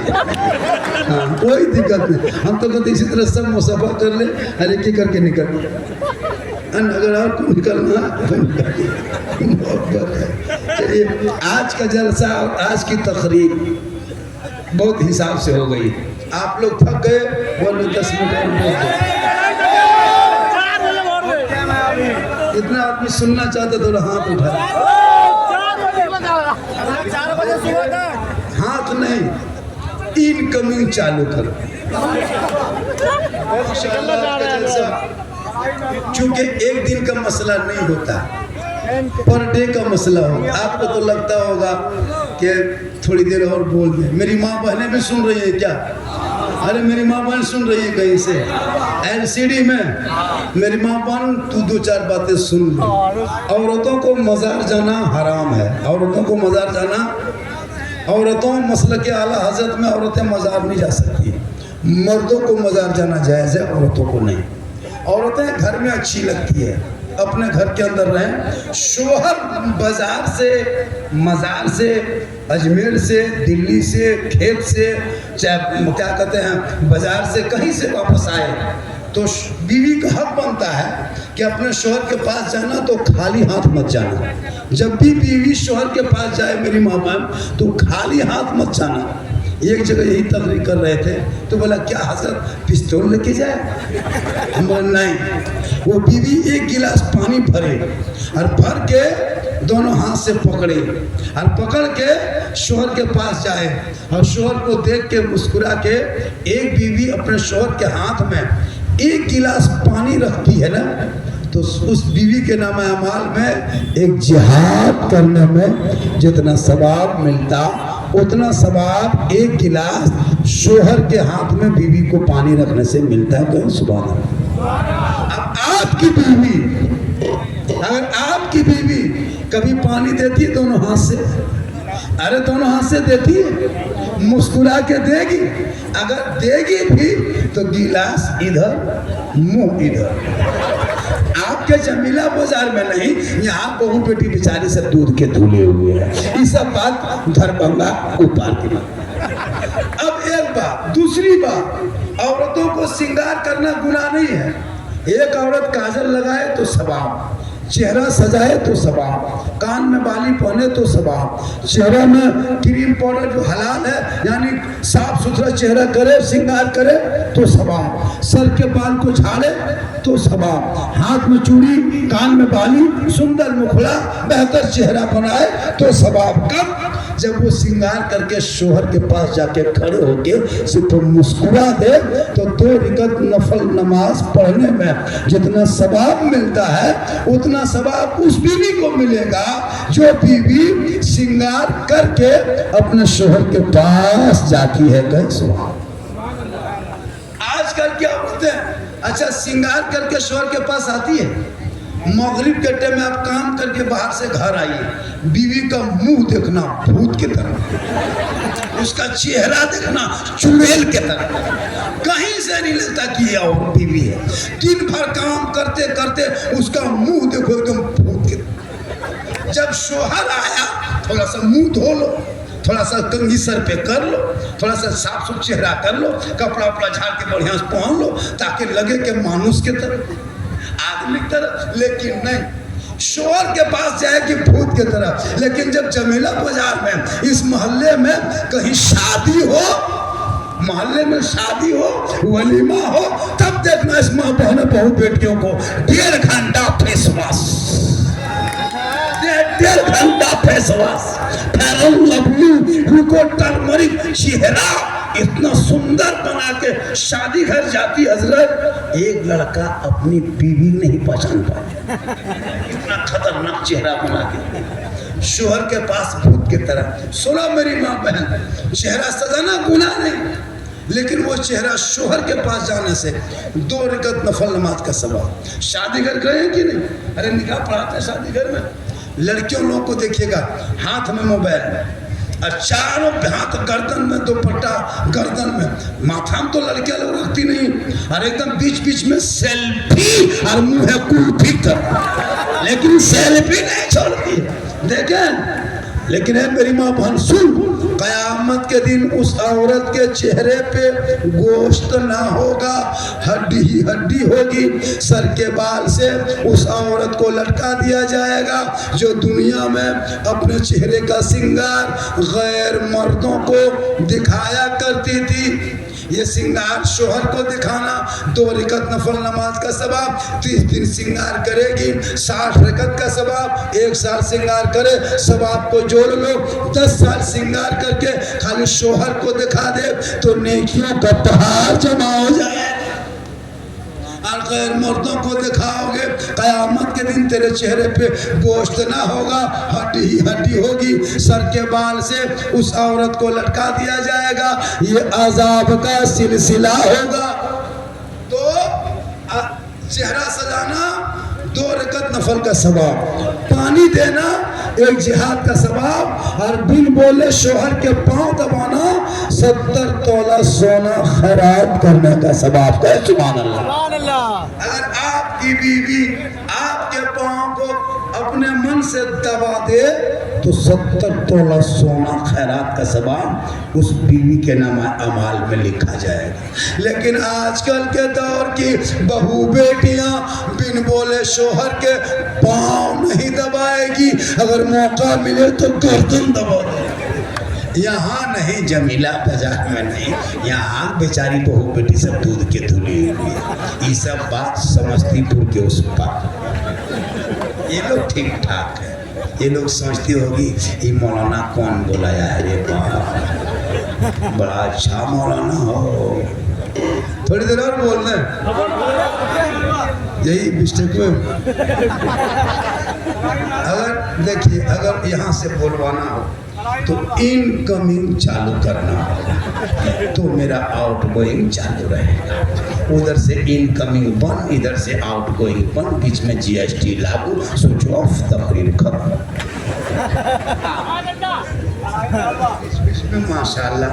हाँ, कोई दिक्कत नहीं। हम तो कहते इसी तरह सब मुसाफा कर ले और एक एक करके निकल। अगर आपको निकलना मोहब्बत है। चलिए, आज का जलसा और आज की तकरीर बहुत हिसाब से हो गई। आप लोग थक गए, बोलो 10 मिनट इतना आदमी सुनना चाहते तो हाथ उठा। हाथ नहीं, इनकमिंग चालू करो। क्योंकि एक दिन का मसला नहीं होता, पर डे का मसला होगा। आपको तो लगता होगा कि थोड़ी देर और बोल दें। मेरी माँ बहनें भी सुन रही है क्या? अरे मेरी माँ बहन सुन रही है कहीं से LCD में। मेरी माँ बहन तू 2-4 बातें सुन ली। औरतों को मज़ार जाना हराम है। औरतों को मज़ार जाना, औरतों मसलक के आला हजरत में औरतें मज़ार नहीं जा सकती। मर्दों को मज़ार जाना जायज़ है, औरतों को नहीं। औरतें घर में अच्छी लगती है, अपने घर के अंदर रहें। शोहर बाजार से, मज़ार से, अजमेर से, दिल्ली से, खेत से, चाहे क्या कहते हैं बाजार से, कहीं से वापस आए तो बीवी का हक बनता है कि अपने शोहर के पास जाना तो खाली हाथ मत जाना। जब भी बीवी शोहर के पास जाए मेरी माँ बहन, तो खाली हाथ मत जाना। एक जगह यही तकरीर कर रहे थे तो बोला क्या हजरत पिस्तौल लेके जाए? हम बोले नहीं। वो बीवी 1 गिलास पानी भरे और भर के दोनों हाथ से पकड़े और पकड़ के शोहर के पास जाए, और शोहर को देख के मुस्कुरा के, एक बीवी अपने शोहर के हाथ में 1 गिलास पानी रखती है ना, तो उस बीवी के नाम अमाल में एक जिहाद करने में जितना सवाब मिलता, उतना सवाब 1 गिलास शोहर के हाथ में बीवी को पानी रखने से मिलता है। कहीं सुभान अल्लाह। अब आपकी बीवी, अगर आपकी बीवी कभी पानी देती है दोनों हाथ से, अरे दोनों हाथ से देती है, मुस्कुरा के देगी, अगर देगी भी तो गिलास इधर मुंह इधर। आपके जमीला बाजार में नहीं, यहाँ बहू बेटी बेचारी से दूध के धुले हुए हैं। ये सब बात धरभंगा ऊपर की बात। अब एक बात, दूसरी बात, औरतों को श्रृंगार करना गुनाह नहीं है। एक औरत काजल लगाए तो सवाब, चेहरा सजाए तो सवाब, कान में बाली पहने तो सवाब, चेहरा में क्रीम पाउडर जो हलाल है यानी साफ सुथरा चेहरा करे, श्रृंगार करे तो सवाब, सर के बाल को झाड़े तो सवाब, हाथ में चूड़ी, कान में बाली, सुंदर मुखड़ा, बेहतर चेहरा बनाए तो सवाब। कब? जब वो श्रृंगार करके शोहर के पास जाके खड़े होके सिर्फ मुस्कुरा दे तो 2 रकात नफल नमाज पढ़ने में जितना सवाब मिलता है उतना सवाब उस बीवी को मिलेगा जो बीवी श्रृंगार करके अपने शोहर के पास जाती है। कैसे आजकल क्या होते हैं, अच्छा श्रृंगार करके शोहर के पास आती है, मगरिब के टाइम में आप काम करके बाहर से घर आइए, बीवी का मुंह देखना भूत की तरह, उसका चेहरा देखना चुड़ैल की तरह, कहीं से नहीं लगता कि ये और बीवी है। दिन भर काम करते करते उसका मुंह देखो एकदम भूत की तरह। जब शोहर आया थोड़ा सा मुंह धो लो, थोड़ा सा कंघी सर पे कर लो, थोड़ा सा साफ सुथरा चेहरा कर लो, कपड़ा उपड़ा झाड़ के बढ़िया से पहन लो ताकि लगे कि मानुष की तरह, आदमी की तरह। लेकिन नहीं, शोहर के पास जाएगी भूत की तरह। लेकिन जब जमीला बाजार में इस मोहल्ले में कहीं शादी हो, मोहल्ले में शादी हो, वलीमा हो, तब देखना इस माँ बहन बहू बेटियों को 1.5 घंटा फेस वॉश, 1.5 घंटा फेस वॉश, फेयर लवली, उनको टर्मरिक चेहरा इतना सुंदर बना के शादी घर जाती हजरत, एक लड़का अपनी बीवी नहीं पहचान पाया, इतना खतरनाक चेहरा बना के शोहर के पास भूत की तरह। सुनो मेरी माँ बहन, चेहरा सजाना गुनाह नहीं, लेकिन वो चेहरा शोहर के पास जाने से 2 रकात नफल नमाज का सवाब। शादी घर गए कि नहीं? अरे निकाह पढ़ाते हैं शादी घर में, लड़कियों लोग को देखिएगा हाथ में मोबाइल और चारों हाथ गर्दन में दुपट्टा, गर्दन में, माथा में तो लड़कियां लोग रखती नहीं, और एकदम बीच बीच में सेल्फी और मुंह है कुल्फी कर, लेकिन सेल्फी नहीं छोड़ती, देखें। लेकिन है मेरी माँ बहन सुन, कयामत के दिन उस औरत के चेहरे पे गोश्त ना होगा, हड्डी ही हड्डी होगी। सर के बाल से उस औरत को लटका दिया जाएगा जो दुनिया में अपने चेहरे का श्रृंगार गैर मर्दों को दिखाया करती थी। ये श्रृंगार शोहर को दिखाना 2 रकात नफल नमाज का सवाब, 30 दिन श्रृंगार करेगी 60 रकात का सवाब, 1 साल श्रृंगार करे सवाब को जोड़ लो, 10 साल श्रृंगार करके खाली शोहर को दिखा दे तो नेकियों का पहाड़ जमा हो जाए। और गैर मर्दों को दिखाओगे, कयामत के दिन तेरे चेहरे पे गोश्त ना होगा, हड्डी ही हड्डी होगी। सर के बाल से उस औरत को लटका दिया जाएगा, ये अजाब का सिलसिला होगा। तो चेहरा सजाना 2 रकात नफल का सवाब, पानी देना 1 जिहाद का सवाब, और बिन बोले शोहर के पांव दबाना 70 तोला सोना खैरात करने का सवाब है। सुभान अल्लाह। अगर आपकी बीवी आपके पांव को अपने मन से दबा दे तो 70 तोला सोना खैरात का सवाब उस बीवी के नाम अमाल में लिखा जाएगा। लेकिन आजकल के दौर की बहू बेटियां बिन बोले शोहर के पांव नहीं दबाएगी, अगर मौका मिले तो गर्दन दबा देगी। यहाँ नहीं, जमीला बाजार में नहीं, यहाँ बेचारी बहू बेटी सब दूध के धुली हुई है। ये सब बात समस्तीपुर के उस पार, ये लोग ठीक ठाक है। ये लोग सोचती होगी ये मौलाना कौन बुलाया है, रे बाप बड़ा अच्छा मौलाना हो। थोड़ी देर और बोल रहे यही मिस्टेक में। अगर देखिए, अगर यहाँ से बोलवाना हो तो इनकमिंग चालू करना होगा, तो मेरा आउटगोइंग चालू रहेगा। उधर से इनकमिंग बंद, इधर से आउटगोइंग बंद, बीच में जीएसटी लागू, स्विच ऑफ, तकरीर खत्म। इसमें माशाल्लाह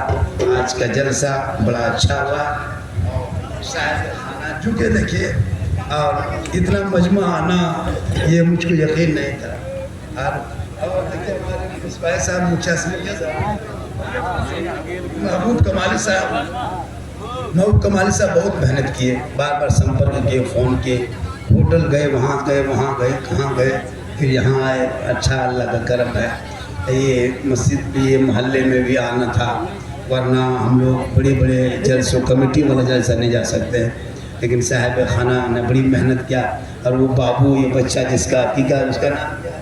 आज का जलसा बड़ा अच्छा हुआ। शायद खाना चुके देखिए, और इतना मजमा आना ये मुझको यकीन नहीं था। और देखिए हमारे इस भाई साहब मुखिया साहब महबूब कमाली साहब बहुत मेहनत किए, बार बार संपर्क किए, फ़ोन किए, होटल गए, वहाँ गए, कहाँ गए, फिर यहाँ आए। अच्छा अल्लाह का करम है। ये मस्जिद ये मोहल्ले में भी आना था, वरना हम लोग बड़े बड़े जलसों कमेटी वाला जलसा नहीं जा सकते हैं, लेकिन साहिब खाना ने बड़ी मेहनत किया। और वो बाबू, ये बच्चा जिसका अकीका, उसका नाम क्या,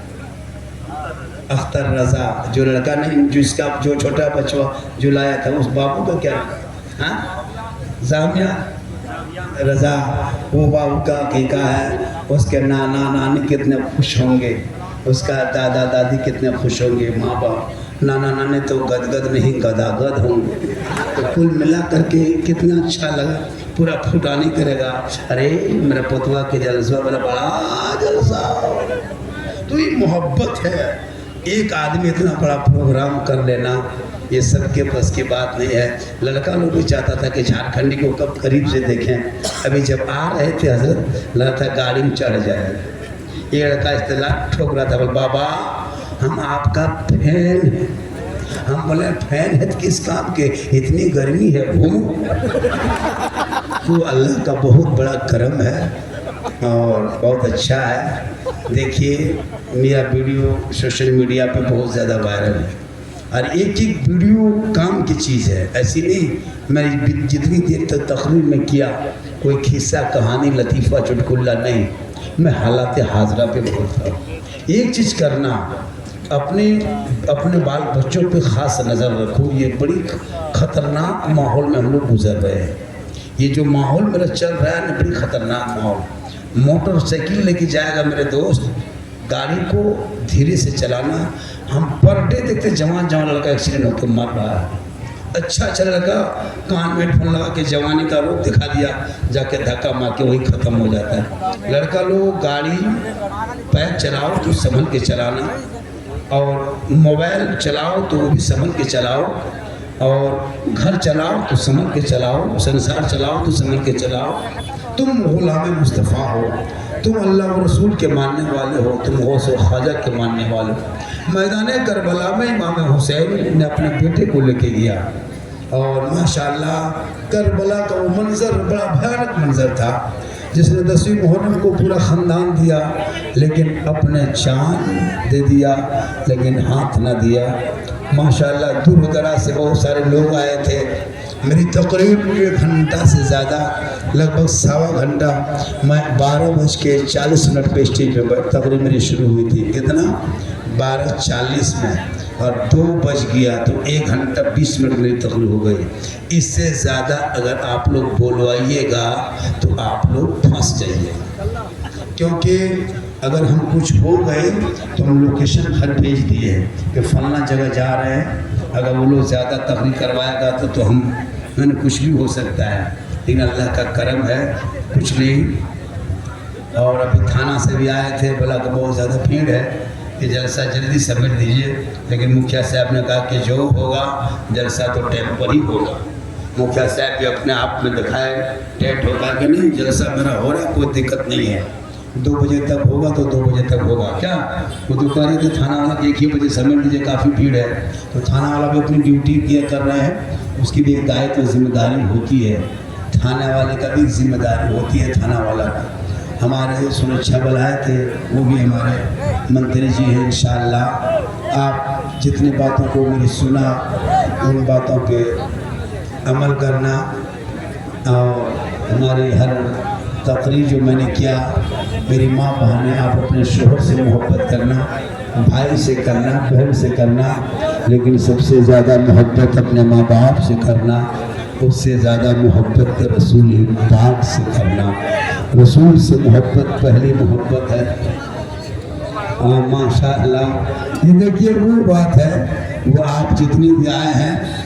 अख्तर रज़ा, जो लड़का नहीं, जिसका जो छोटा बच्चा जो लाया था, उस बाबू का क्या, हाँ, जामिया रज़ा, वो बाबू का अकीका है। उसके नाना नानी कितने खुश होंगे, उसका दादा दादी कितने खुश होंगे, माँ बाप, नाना नानी तो गदगद नहीं गदागद होंगे। तो कुल मिला करके कितना अच्छा लगा, पूरा फुटा नहीं करेगा, अरे मेरा पोतवा के जलसा, मेरा बड़ा जलसा। तो ये मोहब्बत है। एक आदमी इतना बड़ा प्रोग्राम कर लेना ये सबके बस की बात नहीं है। लड़का लोग भी चाहता था कि झारखंडी को कब करीब से देखें। अभी जब आ रहे थे हजरत, लगा था गाड़ी में चढ़ जाए। ये लड़का इस्तेलाह ठोक रहा था, बोल बाबा हम आपका फैन हैं। हम बोले फैन है तो किस काम के, इतनी गर्मी है घूमो। तो अल्लाह का बहुत बड़ा करम है और बहुत अच्छा है। देखिए मेरा वीडियो सोशल मीडिया पे बहुत ज़्यादा वायरल है, और एक एक वीडियो काम की चीज़ है। ऐसी नहीं मैंने जितनी देर तक तकरीर में किया कोई खिस्सा कहानी लतीफ़ा चुटकुल्ला नहीं, मैं हालात हाजरा पे बोलता हूँ। एक चीज़ करना, अपने बाल बच्चों पे ख़ास नज़र रखो। ये बड़ी ख़तरनाक माहौल में हम लोग गुजर रहे हैं। ये जो माहौल मेरा चल रहा है ना, बड़ी ख़तरनाक माहौल। मोटरसाइकिल लेके जाएगा मेरे दोस्त, गाड़ी को धीरे से चलाना। हम पर डे देखते जवान लड़का एक्सीडेंट होकर मर रहा है। अच्छा लड़का कान में हेडफोन लगा के जवानी का रूप दिखा दिया, जाके धक्का मार के वही ख़त्म हो जाता है। लड़का लोग गाड़ी पैर चलाओ तो संभल के चलाना, और मोबाइल चलाओ तो वो भी संभल के चलाओ, और घर चलाओ तो संभल के चलाओ, संसार चलाओ तो संभल के चलाओ। तुम गुलाम मुस्तफ़ा हो, तुम अल्लाह और रसूल के मानने वाले हो, तुम गौस व ख्वाजा के मानने वाले हो। मैदान करबला में इमाम हुसैन ने अपने बेटे को लेके गया, और माशाअल्लाह करबला का वो मंज़र बड़ा भयानक मंज़र था, जिसने 10वीं मुहर्रम को पूरा ख़ानदान दिया, लेकिन अपने जान दे दिया, लेकिन हाथ न दिया। माशाअल्लाह दूर दराज से बहुत सारे लोग आए थे। मेरी तकरीर 1 घंटा से ज़्यादा, लगभग 1.25 घंटा, मैं 12:40 पे स्टेज पे तकरीर मेरी शुरू हुई थी। कितना 12:40 में, और 2 बज गया तो 1 घंटा 20 मिनट मेरी तकरीर हो गई। इससे ज़्यादा अगर आप लोग बोलवाइएगा तो आप लोग फंस जाइएगा, क्योंकि अगर हम कुछ हो गए तो हम लोकेशन घर भेज दिए हैं कि फलना जगह जा रहे हैं। अगर वो लोग ज़्यादा तकरीर करवाएगा तो हम मैंने कुछ भी हो सकता है, लेकिन अल्लाह का करम है कुछ नहीं। और अभी थाना से भी आए थे, बोला कि बहुत ज़्यादा भीड़ है कि जलसा जल्दी समेट दीजिए, लेकिन मुखिया साहब ने कहा कि जो होगा जलसा तो टेम्पररी होगा। मुखिया साहब भी अपने आप में दिखाए डेट होगा कि नहीं, जलसा मेरा हो रहा है, कोई दिक्कत नहीं है, 2 बजे तक होगा तो 2 बजे तक होगा। क्या वो तो कह रहे थे थाना वाला कि 1 ही बजे समेट दीजिए, काफ़ी भीड़ है। तो थाना वाला भी अपनी ड्यूटी किया कर रहे हैं, उसकी भी एक दायित्व जिम्मेदारी होती है, थाने वाले का भी जिम्मेदारी होती है थाना वाला का। हमारे सुरक्षा बल आए थे, वो भी हमारे मंत्री जी हैं। इंशाअल्लाह आप जितनी बातों को मेरी सुना, उन बातों पे अमल करना, और हमारी हर तकरीर जो मैंने किया, मेरी माँ बहनें, आप अपने शोहर से मोहब्बत करना, भाई से करना, बहन से करना, लेकिन सबसे ज़्यादा मोहब्बत अपने माँ बाप से करना, उससे ज़्यादा मोहब्बत रसूल पाक से करना। रसूल से मोहब्बत पहली मोहब्बत है, माशाअल्लाह। ये देखिए वो बात है, वो आप जितने भी आए हैं